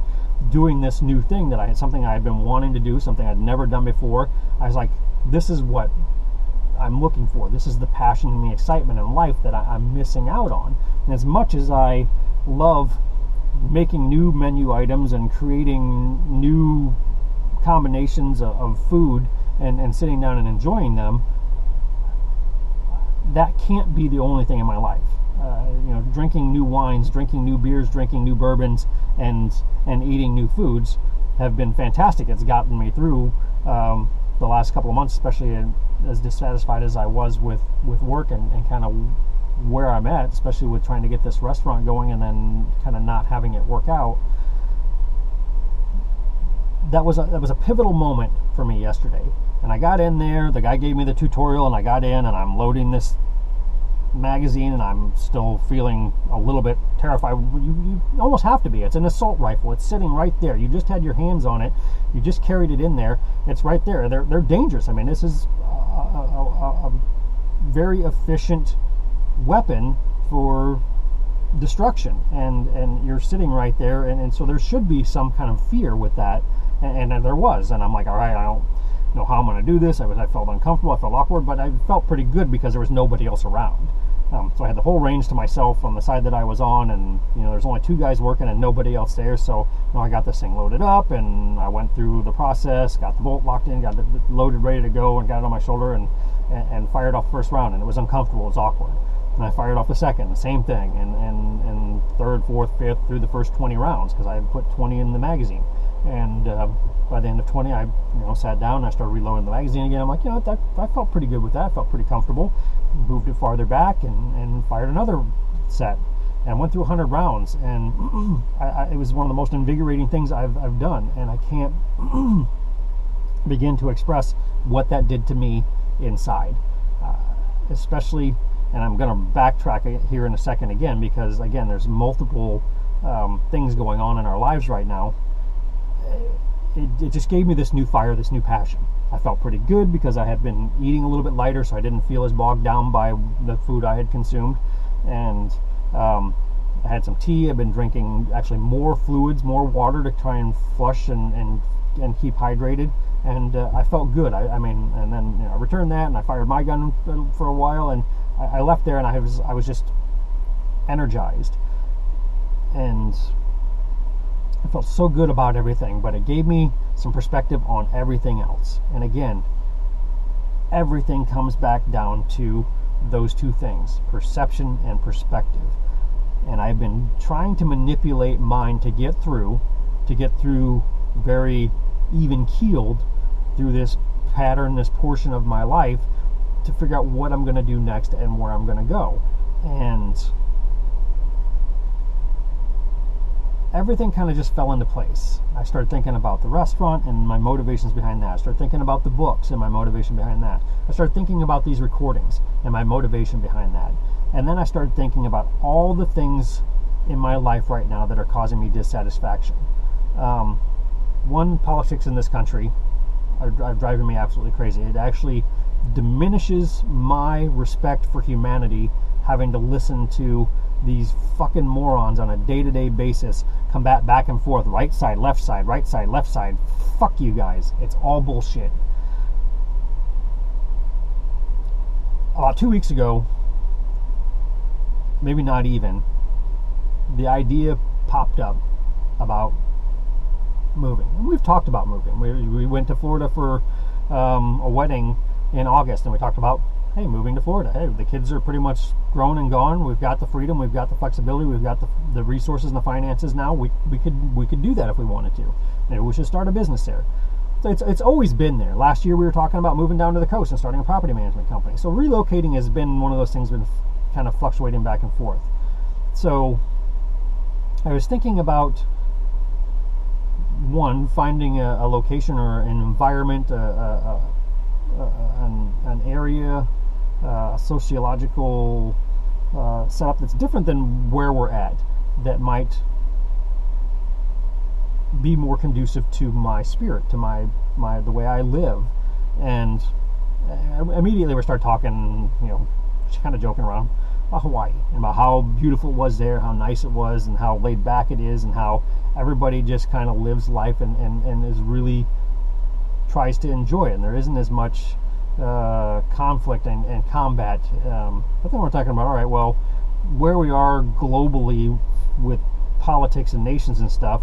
doing this new thing that I had, something I had been wanting to do, something I'd never done before, I was like, this is what I'm looking for. This is the passion and the excitement in life that I'm missing out on. And as much as I love making new menu items and creating new combinations of food and sitting down and enjoying them, that can't be the only thing in my life. Drinking new wines, drinking new beers, drinking new bourbons, and eating new foods have been fantastic. It's gotten me through the last couple of months, especially as dissatisfied as I was with work and kind of where I'm at, especially with trying to get this restaurant going and then kind of not having it work out. That was a pivotal moment for me yesterday. And I got in there, the guy gave me the tutorial, and I got in and I'm loading this magazine, and I'm still feeling a little bit terrified. You almost have to be. It's an assault rifle. It's sitting right there. You just had your hands on it. You just carried it in there. It's right there. They're dangerous. I mean, this is a very efficient weapon for destruction, and you're sitting right there, and so there should be some kind of fear with that, and there was. And I'm like, all right, I don't know how I'm going to do this. I felt uncomfortable, I felt awkward, but I felt pretty good because there was nobody else around. So I had the whole range to myself on the side that I was on, and there's only 2 guys working and nobody else there. So I got this thing loaded up, and I went through the process, got the bolt locked in, got it loaded, ready to go, and got it on my shoulder, and fired off the first round. And it was uncomfortable, it was awkward. And I fired off the second, the same thing, and third, fourth, fifth, through the first 20 rounds, because I had put 20 in the magazine. And by the end of 20, I sat down and I started reloading the magazine again. I'm like, I felt pretty good with that. I felt pretty comfortable. Moved it farther back and fired another set, and went through 100 rounds. And it was one of the most invigorating things I've done, and I can't begin to express what that did to me inside, especially. And I'm going to backtrack here in a second again, because again, there's multiple things going on in our lives right now. It just gave me this new fire, this new passion. I felt pretty good because I had been eating a little bit lighter, so I didn't feel as bogged down by the food I had consumed. And I had some tea. I've been drinking actually more fluids, more water to try and flush and keep hydrated. And I felt good. I mean, and then I returned that, and I fired my gun for a while, and I left there, and I was just energized, and I felt so good about everything. But it gave me some perspective on everything else. And again, everything comes back down to those 2 things: perception and perspective. And I've been trying to manipulate mine to get through very even keeled through this pattern, this portion of my life, to figure out what I'm going to do next and where I'm going to go. And everything kind of just fell into place. I started thinking about the restaurant and my motivations behind that. I started thinking about the books and my motivation behind that. I started thinking about these recordings and my motivation behind that. And then I started thinking about all the things in my life right now that are causing me dissatisfaction. One, politics in this country are driving me absolutely crazy. It actually diminishes my respect for humanity, having to listen to these fucking morons on a day-to-day basis combat back and forth, right side, left side, right side, left side. Fuck you guys. It's all bullshit. about 2 weeks ago, maybe not even, the idea popped up about moving. And we've talked about moving. We went to Florida for a wedding in August, and we talked about, hey, moving to Florida. Hey, the kids are pretty much grown and gone. We've got the freedom, we've got the flexibility, we've got the resources and the finances now. We could do that if we wanted to. Maybe we should start a business there. So it's always been there. Last year we were talking about moving down to the coast and starting a property management company. So relocating has been one of those things, been kind of fluctuating back and forth. So I was thinking about, one, finding a location or an environment, an area, sociological setup that's different than where we're at, that might be more conducive to my spirit, to my the way I live. And immediately we start talking, just kind of joking around about Hawaii and about how beautiful it was there, how nice it was, and how laid back it is, and how everybody just kind of lives life and is really tries to enjoy it, and there isn't as much conflict and combat. But then we're talking about, all right, well, where we are globally with politics and nations and stuff,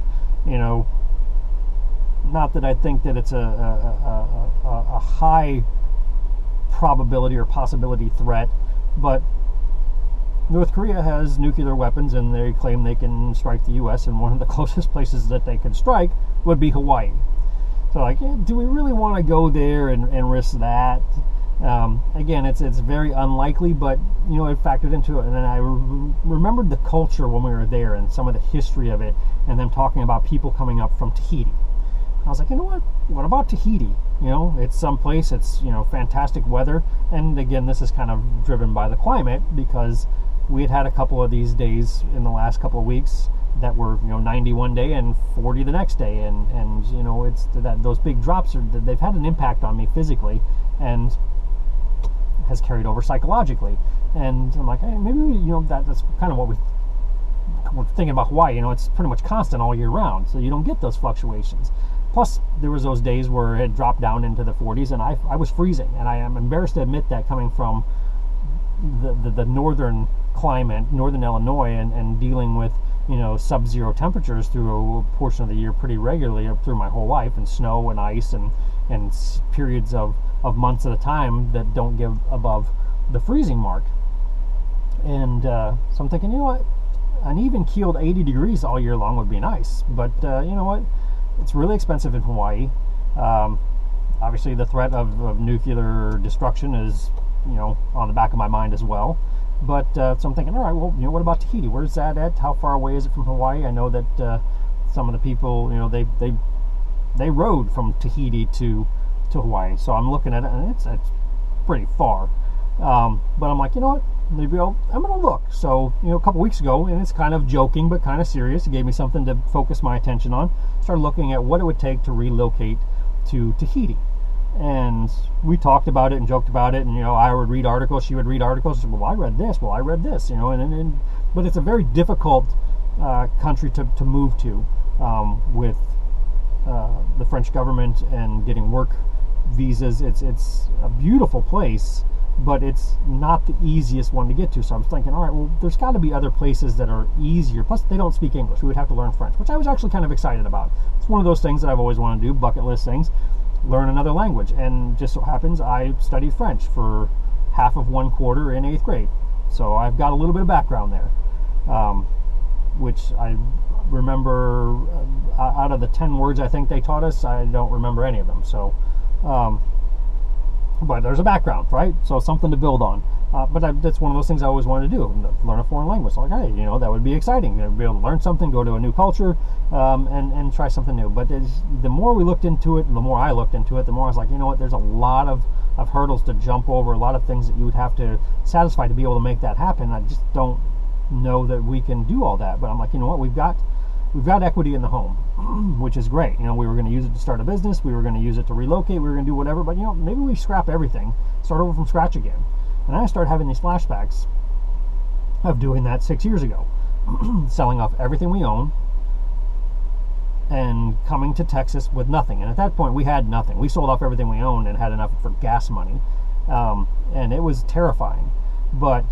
not that I think that it's a high probability or possibility threat, but North Korea has nuclear weapons, and they claim they can strike the U.S., and one of the closest places that they could strike would be Hawaii. So, do we really want to go there and risk that? Again, it's very unlikely, but it factored into it. And then I remembered the culture when we were there and some of the history of it, and them talking about people coming up from Tahiti. I was like, what about Tahiti? It's someplace, it's fantastic weather, and again, this is kind of driven by the climate, because we had a couple of these days in the last couple of weeks that were 90 one day and 40 the next day, and it's that those big drops they've had an impact on me physically, and has carried over psychologically. And I'm like, hey, maybe that's kind of what we're thinking about Hawaii. It's pretty much constant all year round, so you don't get those fluctuations. Plus, there was those days where it had dropped down into the 40s, and I was freezing, and I am embarrassed to admit that, coming from the northern climate, northern Illinois, and dealing with sub-zero temperatures through a portion of the year pretty regularly through my whole life, and snow and ice and periods of months at a time that don't get above the freezing mark. And so I'm thinking, an even keeled 80 degrees all year long would be nice, but it's really expensive in Hawaii. Obviously the threat of nuclear destruction is on the back of my mind as well. But so I'm thinking, all right, well, what about Tahiti? Where's that at? How far away is it from Hawaii? I know that some of the people, they rode from Tahiti to Hawaii. So I'm looking at it, and it's pretty far. But I'm like, maybe I'm going to look. So, a couple weeks ago, and it's kind of joking but kind of serious, it gave me something to focus my attention on. Started looking at what it would take to relocate to Tahiti. And we talked about it and joked about it, and I would read articles, she would read articles. Well, I read this. Well, I read this. But it's a very difficult country to move to with the French government and getting work visas. It's a beautiful place, but it's not the easiest one to get to. So I'm thinking, all right, well, there's got to be other places that are easier. Plus, they don't speak English. We would have to learn French, which I was actually kind of excited about. It's one of those things that I've always wanted to do, bucket list things. Learn another language, and just so happens I studied French for half of one quarter in 8th grade, so I've got a little bit of background there, which I remember out of the 10 words I think they taught us, I don't remember any of them. So but there's a background, right? So something to build on. But that's one of those things I always wanted to do, learn a foreign language. So hey, that would be exciting. Be able to learn something, go to a new culture, and try something new. But the more we looked into it, and the more I looked into it, the more I was like, there's a lot of hurdles to jump over, a lot of things that you would have to satisfy to be able to make that happen. I just don't know that we can do all that. But I'm like, we've got equity in the home, which is great. We were going to use it to start a business. We were going to use it to relocate. We were going to do whatever. But, maybe we scrap everything, start over from scratch again. And I started having these flashbacks of doing that 6 years ago, selling off everything we own and coming to Texas with nothing. And at that point, we had nothing. We sold off everything we owned and had enough for gas money. and it was terrifying. But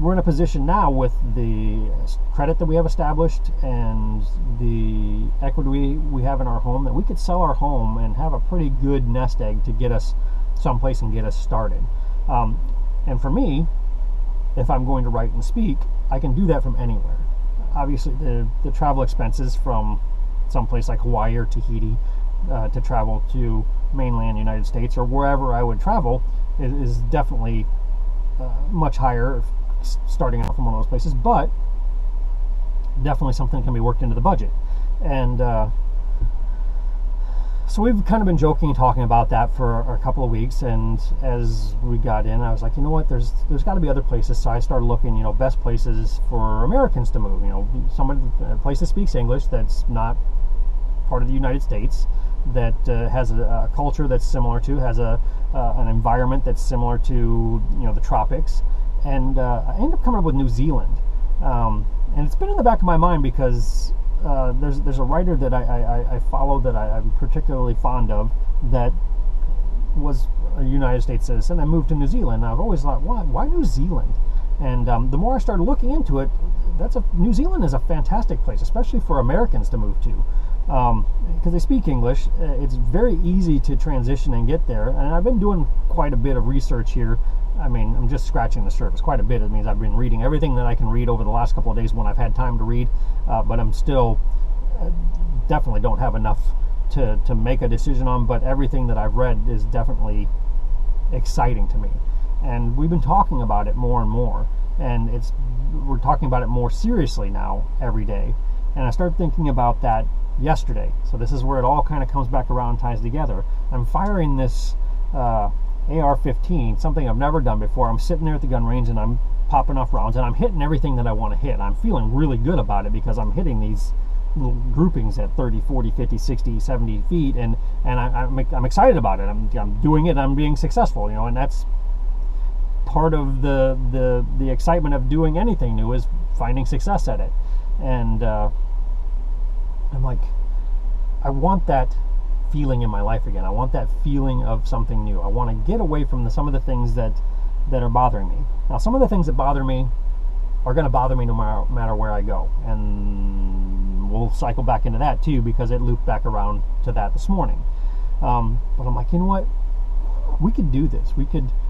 we're in a position now with the credit that we have established and the equity we have in our home that we could sell our home and have a pretty good nest egg to get us someplace and get us started. And for me, if I'm going to write and speak, I can do that from anywhere. Obviously, the travel expenses from someplace like Hawaii or Tahiti to travel to mainland United States or wherever I would travel is definitely much higher starting out from one of those places, but definitely something that can be worked into the budget. And so we've kind of been joking and talking about that for a couple of weeks, and as we got in, I was like, you know what, there's got to be other places. So I started looking, best places for Americans to move, a place that speaks English that's not part of the United States, that has a culture that's similar to, has an environment that's similar to, the tropics. And I ended up coming up with New Zealand. And it's been in the back of my mind because there's a writer that I follow that I'm particularly fond of that was a United States citizen and moved to New Zealand. And I've always thought, why New Zealand? And the more I started looking into it, New Zealand is a fantastic place, especially for Americans to move to. Because they speak English, it's very easy to transition and get there. And I've been doing quite a bit of research here. I mean, I'm just scratching the surface. Quite a bit. It means I've been reading everything that I can read over the last couple of days when I've had time to read. But I'm still definitely don't have enough to make a decision on. But everything that I've read is definitely exciting to me. And we've been talking about it more and more. And we're talking about it more seriously now every day. And I started thinking about that yesterday. So this is where it all kind of comes back around and ties together. I'm firing this AR-15, something I've never done before. I'm sitting there at the gun range and I'm popping off rounds and I'm hitting everything that I want to hit. I'm feeling really good about it because I'm hitting these little groupings at 30, 40, 50, 60, 70 feet and I'm excited about it. I'm doing it, I'm being successful, and that's part of the excitement of doing anything new is finding success at it. And I'm like, I want that feeling in my life again. I want that feeling of something new. I want to get away from some of the things that are bothering me. Now, some of the things that bother me are going to bother me no matter where I go. And we'll cycle back into that too because it looped back around to that this morning. But I'm like, you know what? We could do this.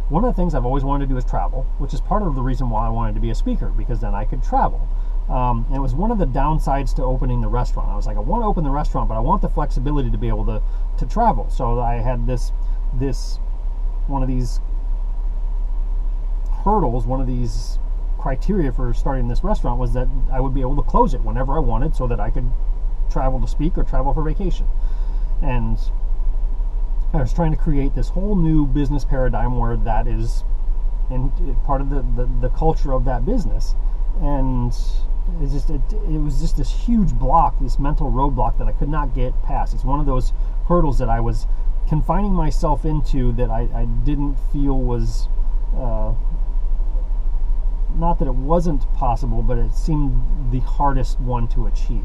One of the things I've always wanted to do is travel, which is part of the reason why I wanted to be a speaker, because then I could travel. And it was one of the downsides to opening the restaurant. I was like, I want to open the restaurant, but I want the flexibility to be able to travel. So I had this one of these hurdles, one of these criteria for starting this restaurant was that I would be able to close it whenever I wanted so that I could travel to speak or travel for vacation. And I was trying to create this whole new business paradigm where that is part of the culture of that business. And it was just this huge block, this mental roadblock that I could not get past. It's one of those hurdles that I was confining myself into that I didn't feel was, not that it wasn't possible, but it seemed the hardest one to achieve.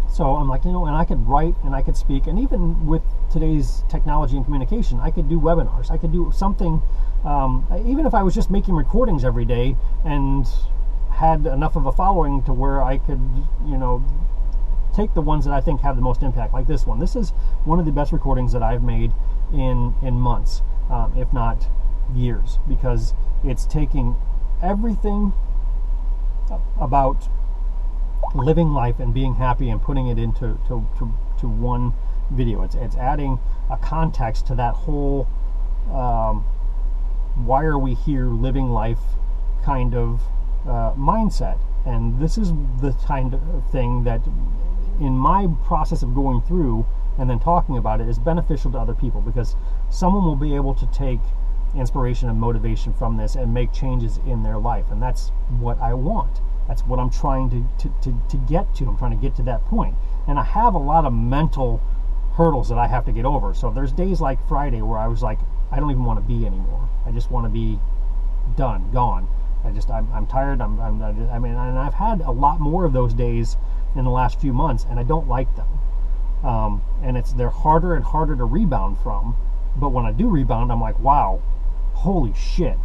So I'm like, and I could write and I could speak, and even with today's technology and communication, I could do webinars. I could do something, even if I was just making recordings every day and had enough of a following to where I could, take the ones that I think have the most impact, like this one. This is one of the best recordings that I've made in months, if not years, because it's taking everything about living life and being happy and putting it into one video. It's adding a context to that whole why are we here living life kind of mindset. And this is the kind of thing that in my process of going through and then talking about it is beneficial to other people, because someone will be able to take inspiration and motivation from this and make changes in their life. And that's what I want. That's what I'm trying to get to. I'm trying to get to that point. And I have a lot of mental hurdles that I have to get over. So there's days like Friday where I was like, I don't even want to be anymore. I just want to be done, gone. I'm tired. And I've had a lot more of those days in the last few months, and I don't like them. And they're harder and harder to rebound from But when I do rebound, I'm like, wow, holy shit.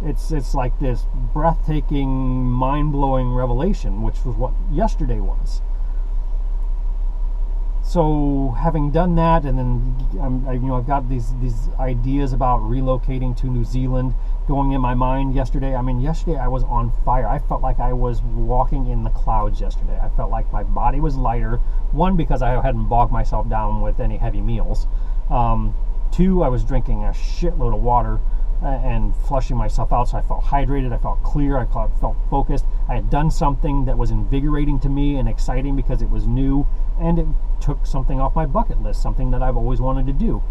It's like this breathtaking, mind-blowing revelation, which was what yesterday was. So having done that, and then I've got these ideas about relocating to New Zealand going in my mind yesterday. I mean, yesterday I was on fire. I felt like I was walking in the clouds yesterday. I felt like my body was lighter. One, because I hadn't bogged myself down with any heavy meals. Two, I was drinking a shitload of water and flushing myself out, so I felt hydrated, I felt clear, I felt focused. I had done something that was invigorating to me and exciting because it was new, and it took something off my bucket list, something that I've always wanted to do.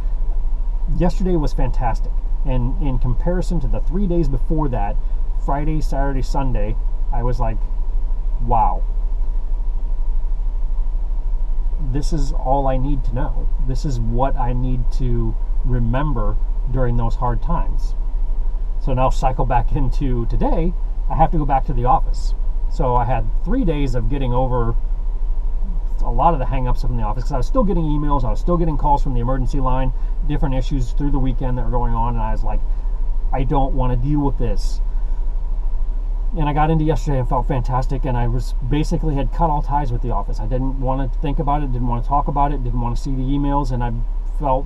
Yesterday was fantastic, and in comparison to the 3 days before that, Friday, Saturday, Sunday, I was like, wow. This is all I need to know. This is what I need to remember during those hard times. So now cycle back into today, I have to go back to the office. So I had 3 days of getting over a lot of the hang-ups from the office, because I was still getting emails, I was still getting calls from the emergency line, different issues through the weekend that were going on, and I was like, I don't want to deal with this. And I got into yesterday and felt fantastic, and I was basically had cut all ties with the office. I didn't want to think about it, didn't want to talk about it, didn't want to see the emails, and I felt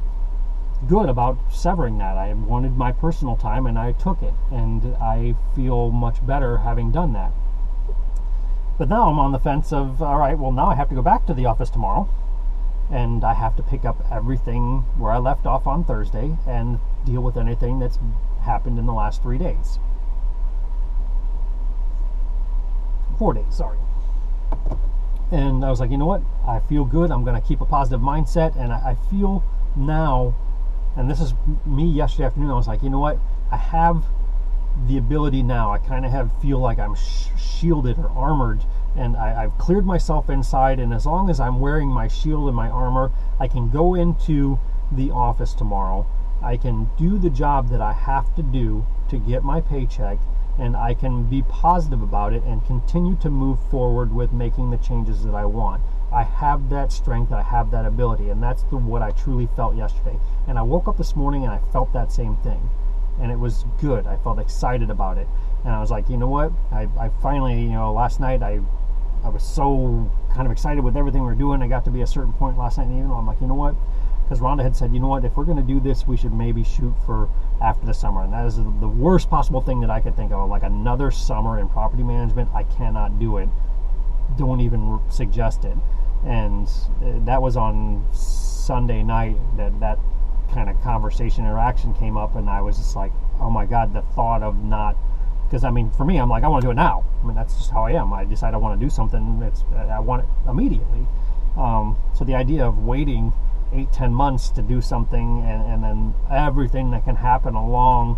good about severing that. I wanted my personal time, and I took it, and I feel much better having done that. But now I'm on the fence of, all right, well, now I have to go back to the office tomorrow, and I have to pick up everything where I left off on Thursday and deal with anything that's happened in the last 3 days. 4 days, sorry. And I was like, you know what? I feel good. I'm going to keep a positive mindset, and I feel now, and this is me yesterday afternoon, I was like, you know what? I have the ability now. I kind of feel like I'm shielded or armored, and I've cleared myself inside, and as long as I'm wearing my shield and my armor, I can go into the office tomorrow. I can do the job that I have to do to get my paycheck, and I can be positive about it and continue to move forward with making the changes that I want. I have that strength, I have that ability, and that's what I truly felt yesterday. And I woke up this morning and I felt that same thing, and it was good. I felt excited about it, and I was like, you know what? I finally, last night I was so kind of excited with everything we were doing. I got to be a certain point last night in the evening. I'm like, you know what? Because Rhonda had said, you know what, if we're going to do this, we should maybe shoot for after the summer. And that is the worst possible thing that I could think of, like another summer in property management. I cannot do it. Don't even suggest it. And that was on Sunday night that kind of conversation, interaction came up, and I was just like, oh my God, the thought of not, because I mean, for me, I'm like, I want to do it now. I mean, that's just how I am. I decide I want to do something, I want it immediately. So the idea of waiting 8-10 months to do something, and then everything that can happen along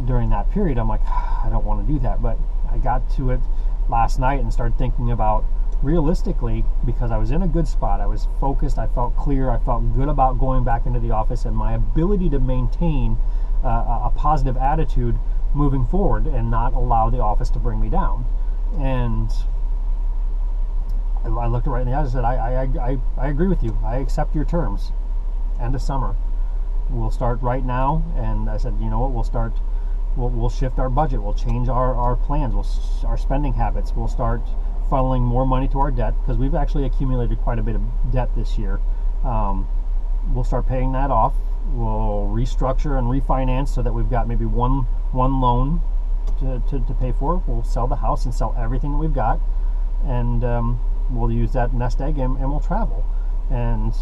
during that period, I'm like, I don't want to do that. But I got to it last night and started thinking about, realistically, because I was in a good spot, I was focused, I felt clear, I felt good about going back into the office, and my ability to maintain a positive attitude moving forward and not allow the office to bring me down. And I looked right in the eyes and said, I agree with you. I accept your terms. End of summer. We'll start right now. And I said, you know what, we'll shift our budget. We'll change our plans. Our spending habits. We'll start funneling more money to our debt, because we've actually accumulated quite a bit of debt this year. We'll start paying that off. We'll restructure and refinance so that we've got maybe one loan to pay for. We'll sell the house and sell everything that we've got. And we'll use that nest egg and we'll travel. And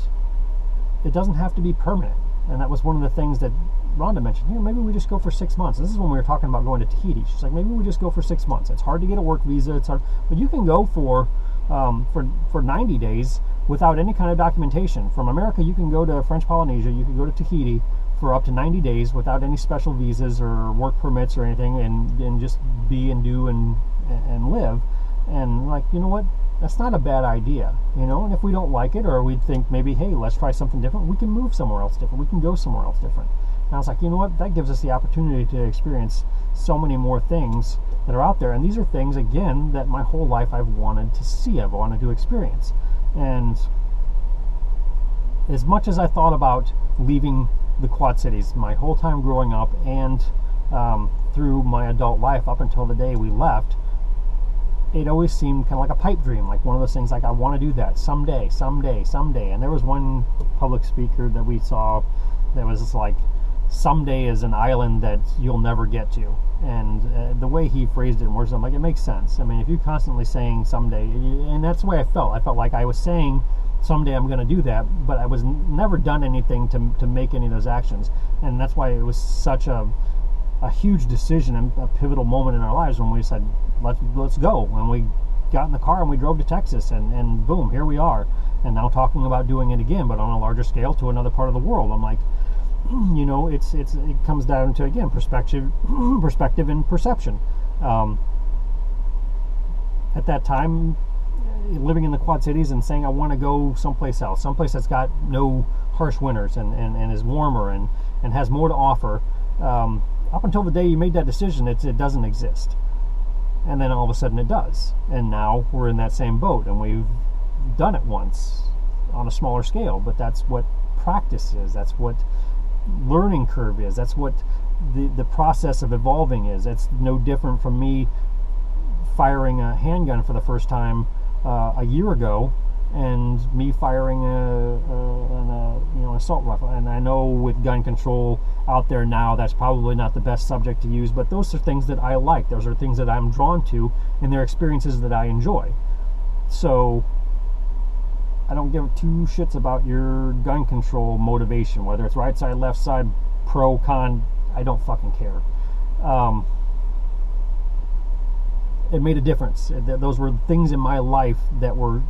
it doesn't have to be permanent. And that was one of the things that Rhonda mentioned. Maybe we just go for 6 months. This is when we were talking about going to Tahiti. She's like, maybe we just go for 6 months. It's hard to get a work visa. It's hard, but you can go for 90 days without any kind of documentation. From America, you can go to French Polynesia. You can go to Tahiti for up to 90 days without any special visas or work permits or anything, and just be and do and live. And like, you know what? That's not a bad idea, and if we don't like it, or we think maybe, hey, let's try something different, we can move somewhere else different. We can go somewhere else different. And I was like, you know what? That gives us the opportunity to experience so many more things that are out there. And these are things, again, that my whole life I've wanted to see, I've wanted to experience. And as much as I thought about leaving the Quad Cities my whole time growing up, and through my adult life up until the day we left, it always seemed kind of like a pipe dream, like one of those things like, I want to do that someday. And there was one public speaker that we saw that was just like, someday is an island that you'll never get to. And the way he phrased it in words, I'm like, it makes sense. I mean, if you're constantly saying someday, and that's the way I felt like I was saying someday I'm going to do that, but I was never done anything to make any of those actions. And that's why it was such a huge decision and a pivotal moment in our lives when we said, let's go. When we got in the car and we drove to Texas, and boom, here we are. And now talking about doing it again, but on a larger scale to another part of the world. I'm like, you know, it comes down to, again, perspective and perception. At that time, living in the Quad Cities and saying I want to go someplace else, someplace that's got no harsh winters and is warmer and has more to offer. Up until the day you made that decision, it doesn't exist. And then all of a sudden it does. And now we're in that same boat, and we've done it once on a smaller scale, but that's what practice is. That's what learning curve is. That's what the process of evolving is. It's no different from me firing a handgun for the first time a year ago, and me firing an assault rifle. And I know with gun control out there now, that's probably not the best subject to use, but those are things that I like. Those are things that I'm drawn to, and they're experiences that I enjoy. So I don't give two shits about your gun control motivation, whether it's right side, left side, pro, con. I don't fucking care. It made a difference. Those were things in my life that were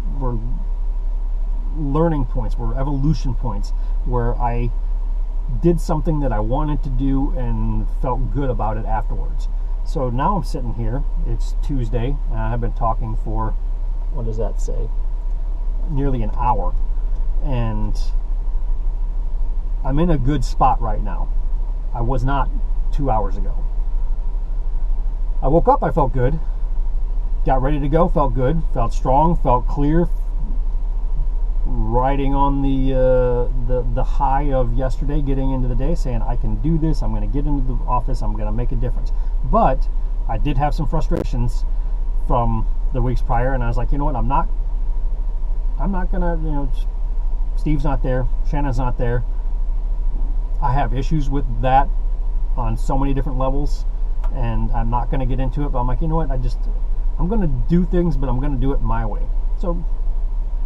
learning points, were evolution points, where I did something that I wanted to do and felt good about it afterwards. So now I'm sitting here. It's Tuesday, and I've been talking for, what does that say? Nearly an hour. And I'm in a good spot right now. I was not 2 hours ago. I woke up, I felt good. Got ready to go, felt good, felt strong, felt clear. Riding on the high of yesterday, getting into the day, saying I can do this, I'm going to get into the office, I'm going to make a difference. But I did have some frustrations from the weeks prior, and I was like, you know what, I'm not going to, Steve's not there, Shannon's not there. I have issues with that on so many different levels, and I'm not going to get into it, but I'm like, you know what, I'm going to do things, but I'm going to do it my way. So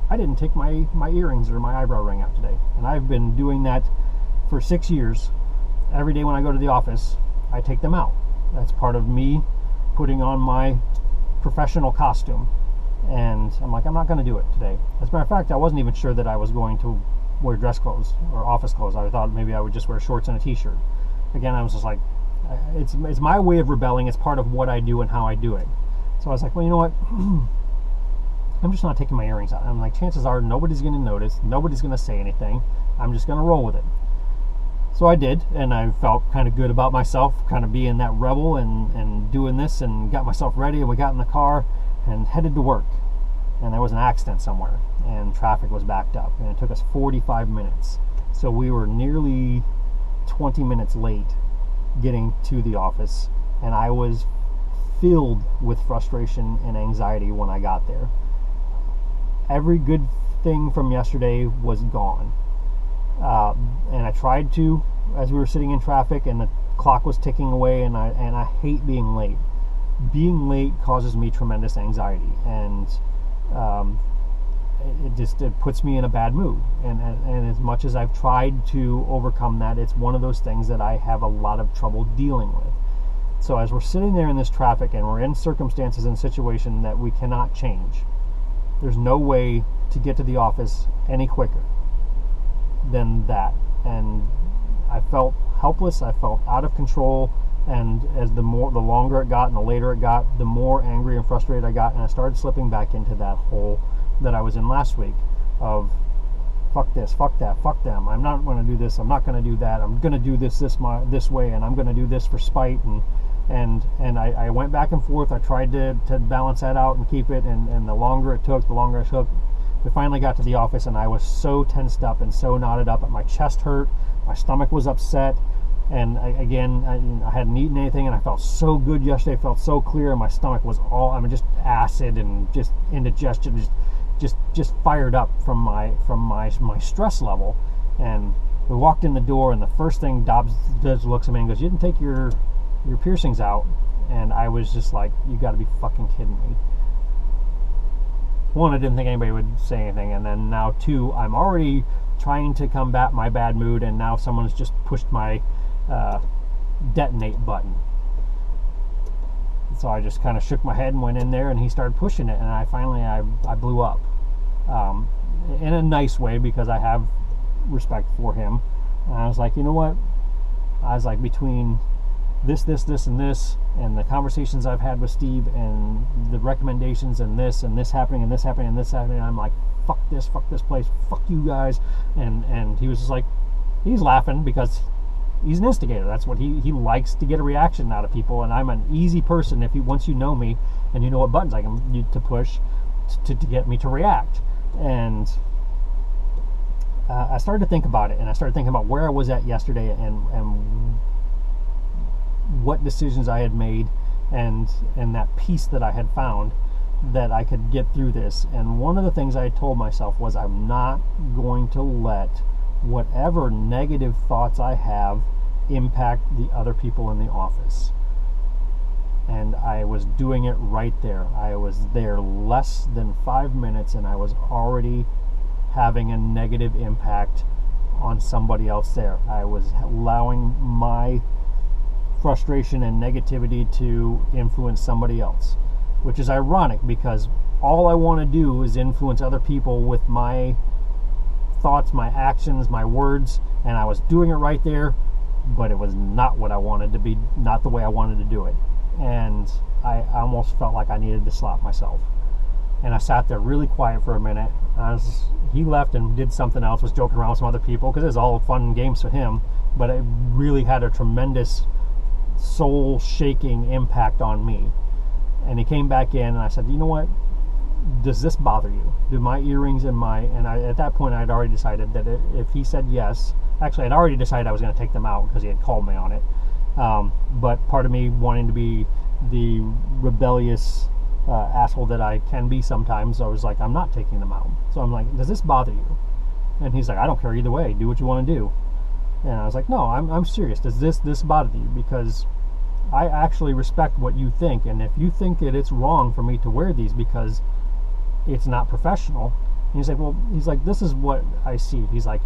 I didn't take my earrings or my eyebrow ring out today, and I've been doing that for 6 years. Every day when I go to the office, I take them out. That's part of me putting on my professional costume, and I'm like, I'm not going to do it today. As a matter of fact, I wasn't even sure that I was going to wear dress clothes or office clothes. I thought maybe I would just wear shorts and a t-shirt. Again, I was just like, it's my way of rebelling. It's part of what I do and how I do it. So I was like, well, you know what? I'm just not taking my earrings out. I'm like, chances are nobody's going to notice. Nobody's going to say anything. I'm just going to roll with it. So I did, and I felt kind of good about myself, kind of being that rebel and doing this, and got myself ready, and we got in the car and headed to work. And there was an accident somewhere, and traffic was backed up, and it took us 45 minutes. So we were nearly 20 minutes late getting to the office, and I was filled with frustration and anxiety when I got there. Every good thing from yesterday was gone. And I tried to, as we were sitting in traffic and the clock was ticking away, and I hate being late. Being late causes me tremendous anxiety, and it puts me in a bad mood. And as much as I've tried to overcome that, it's one of those things that I have a lot of trouble dealing with. So as we're sitting there in this traffic, and we're in circumstances and situation that we cannot change, there's no way to get to the office any quicker than that. And I felt helpless, I felt out of control, and as the longer it got and the later it got, the more angry and frustrated I got, and I started slipping back into that hole that I was in last week of fuck this, fuck that, fuck them, I'm not going to do this, I'm not going to do that, I'm going to do this way, and I'm going to do this for spite, and I went back and forth. I tried to balance that out and keep it, and the longer it took, we finally got to the office, and I was so tensed up and so knotted up, and my chest hurt, My stomach was upset. And I hadn't eaten anything, and I felt so good yesterday. I felt so clear, and my stomach was just acid and just indigestion, just fired up from my stress level. And we walked in the door, and the first thing Dobbs does looks at me and goes, "You didn't take your piercings out?" And I was just like, "You got to be fucking kidding me." One, I didn't think anybody would say anything, and then now two, I'm already trying to combat my bad mood, and now someone's just pushed my detonate button. So I just kind of shook my head and went in there, and he started pushing it, and I blew up, in a nice way, because I have respect for him. And I was like, you know what? I was like, between this, and this, and the conversations I've had with Steve, and the recommendations, and this happening, and this happening, and this happening, I'm like, fuck this place, fuck you guys. And he was just like, he's laughing because he's an instigator. That's what he likes, to get a reaction out of people. And I'm an easy person once you know me and you know what buttons I can use to push to get me to react. And I started to think about it, and I started thinking about where I was at yesterday, and what decisions I had made, and that peace that I had found, that I could get through this. And one of the things I had told myself was, I'm not going to let whatever negative thoughts I have impact the other people in the office. And I was doing it right there. I was there less than 5 minutes, and I was already having a negative impact on somebody else there. I was allowing my frustration and negativity to influence somebody else, which is ironic, because all I want to do is influence other people with my thoughts, my actions, my words, and I was doing it right there, but it was not what I wanted to be, not the way I wanted to do it. And I almost felt like I needed to slap myself. And I sat there really quiet for a minute. He left and did something else, was joking around with some other people, because it was all fun and games for him, but it really had a tremendous soul-shaking impact on me. And he came back in, and I said, you know what? Does this bother you? Do my earrings and at that point I'd already decided that if he said yes, actually I'd already decided I was going to take them out because he had called me on it. But part of me wanting to be the rebellious asshole that I can be sometimes, I was like, I'm not taking them out. So I'm like, does this bother you? And he's like, I don't care either way. Do what you want to do. And I was like, no, I'm serious. Does this bother you? Because I actually respect what you think, and if you think that it's wrong for me to wear these because it's not professional, and he's like, this is what I see. He's like,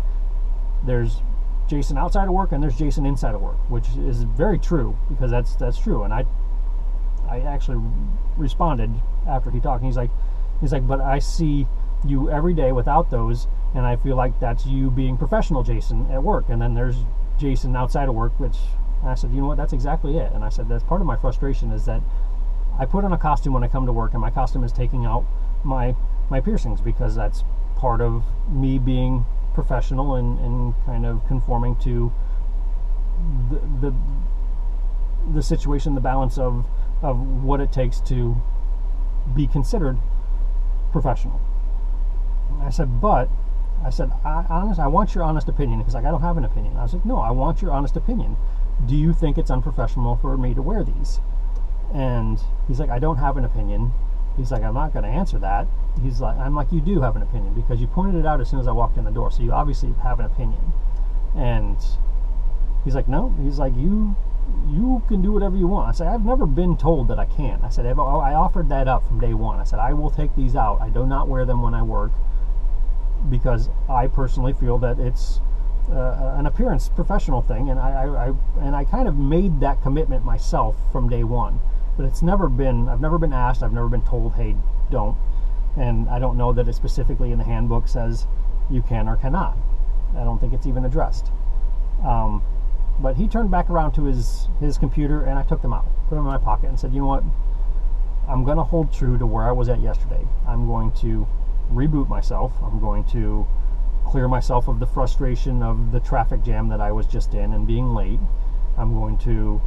there's Jason outside of work and there's Jason inside of work, which is very true, because that's true. And I actually responded after he talked. He's like, but I see you every day without those, and I feel like that's you being professional, Jason, at work. And then there's Jason outside of work, which I said, you know what, that's exactly it. And I said, that's part of my frustration, is that I put on a costume when I come to work, and my costume is taking out my piercings, because that's part of me being professional and kind of conforming to the situation, the balance of what it takes to be considered professional. I said, I want your honest opinion. He's like, I don't have an opinion. I was like, no, I want your honest opinion. Do you think it's unprofessional for me to wear these? And he's like, I don't have an opinion. He's like, I'm not going to answer that. I'm like, you do have an opinion, because you pointed it out as soon as I walked in the door, so you obviously have an opinion. And he's like, no. He's like, you can do whatever you want. I said, I've never been told that I can't. I said, I offered that up from day one. I said, I will take these out. I do not wear them when I work, because I personally feel that it's an appearance professional thing, and I kind of made that commitment myself from day one. But I've never been asked, I've never been told, hey, don't. And I don't know that it specifically in the handbook says you can or cannot. I don't think it's even addressed. But he turned back around to his computer, and I took them out, put them in my pocket, and said, you know what? I'm going to hold true to where I was at yesterday. I'm going to reboot myself. I'm going to clear myself of the frustration of the traffic jam that I was just in and being late. I'm going to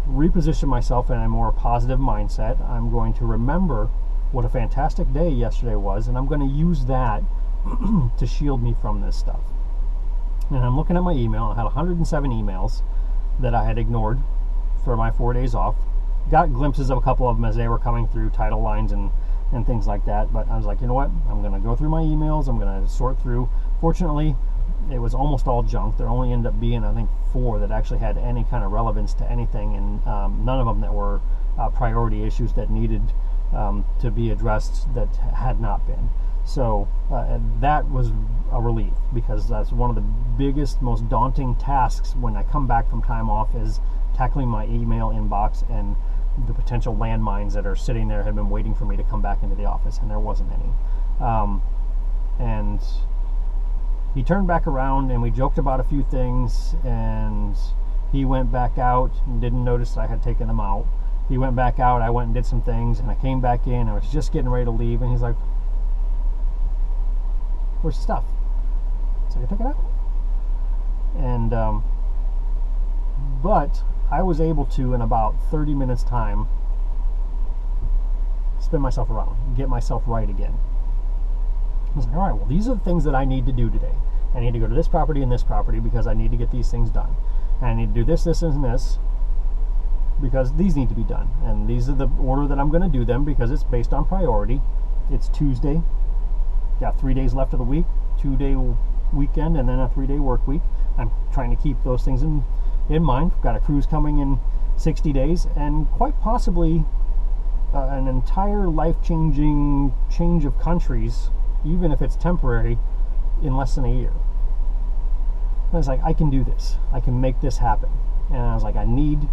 reposition myself in a more positive mindset. I'm going to remember what a fantastic day yesterday was, and I'm going to use that to shield me from this stuff. And I'm looking at my email. I had 107 emails that I had ignored for my 4 days off. Got glimpses of a couple of them as they were coming through, title lines and things like that. But I was like, you know what? I'm going to go through my emails. I'm going to sort through. Fortunately, it was almost all junk. There only ended up being, I think, 4 that actually had any kind of relevance to anything, and none of them that were priority issues that needed to be addressed that had not been. So that was a relief, because that's one of the biggest, most daunting tasks when I come back from time off, is tackling my email inbox and the potential landmines that are sitting there, had been waiting for me to come back into the office, and there wasn't any. And he turned back around and we joked about a few things, and he went back out and didn't notice that I had taken them out. He went back out, I went and did some things, and I came back in. I was just getting ready to leave, and he's like, "Where's the stuff?" So I took it out. And but I was able to, in about 30 minutes time, spin myself around, get myself right again. I was like, all right, well, these are the things that I need to do today. I need to go to this property and this property because I need to get these things done. And I need to do this, this, and this because these need to be done. And these are the order that I'm going to do them because it's based on priority. It's Tuesday. Got 3 days left of the week, 2-day weekend, and then a 3-day work week. I'm trying to keep those things in mind. We've got a cruise coming in 60 days, and quite possibly an entire life-changing change of countries, even if it's temporary, in less than a year. And I was like, I can do this. I can make this happen. And I was like, I need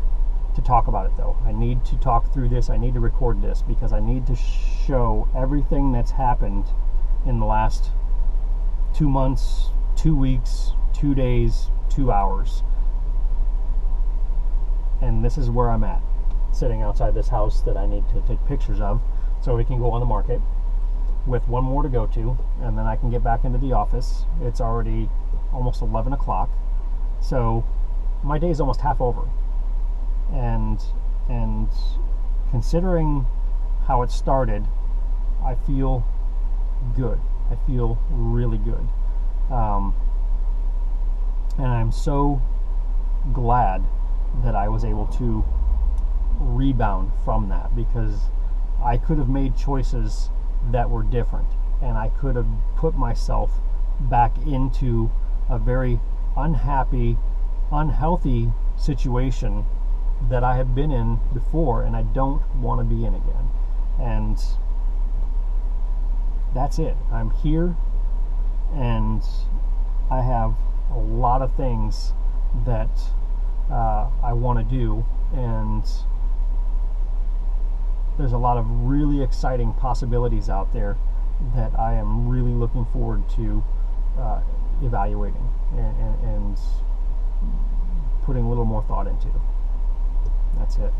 to talk about it, though. I need to talk through this. I need to record this because I need to show everything that's happened in the last 2 months, 2 weeks, 2 days, 2 hours. And this is where I'm at, sitting outside this house that I need to take pictures of so it can go on the market, with one more to go to, and then I can get back into the office. It's already almost 11 o'clock, so my day is almost half over. And considering how it started, I feel good. I feel really good. And I'm so glad that I was able to rebound from that, because I could have made choices that were different, and I could have put myself back into a very unhappy, unhealthy situation that I have been in before, and I don't want to be in again. And that's it. I'm here, and I have a lot of things that I want to do, and there's a lot of really exciting possibilities out there that I am really looking forward to evaluating and putting a little more thought into. That's it.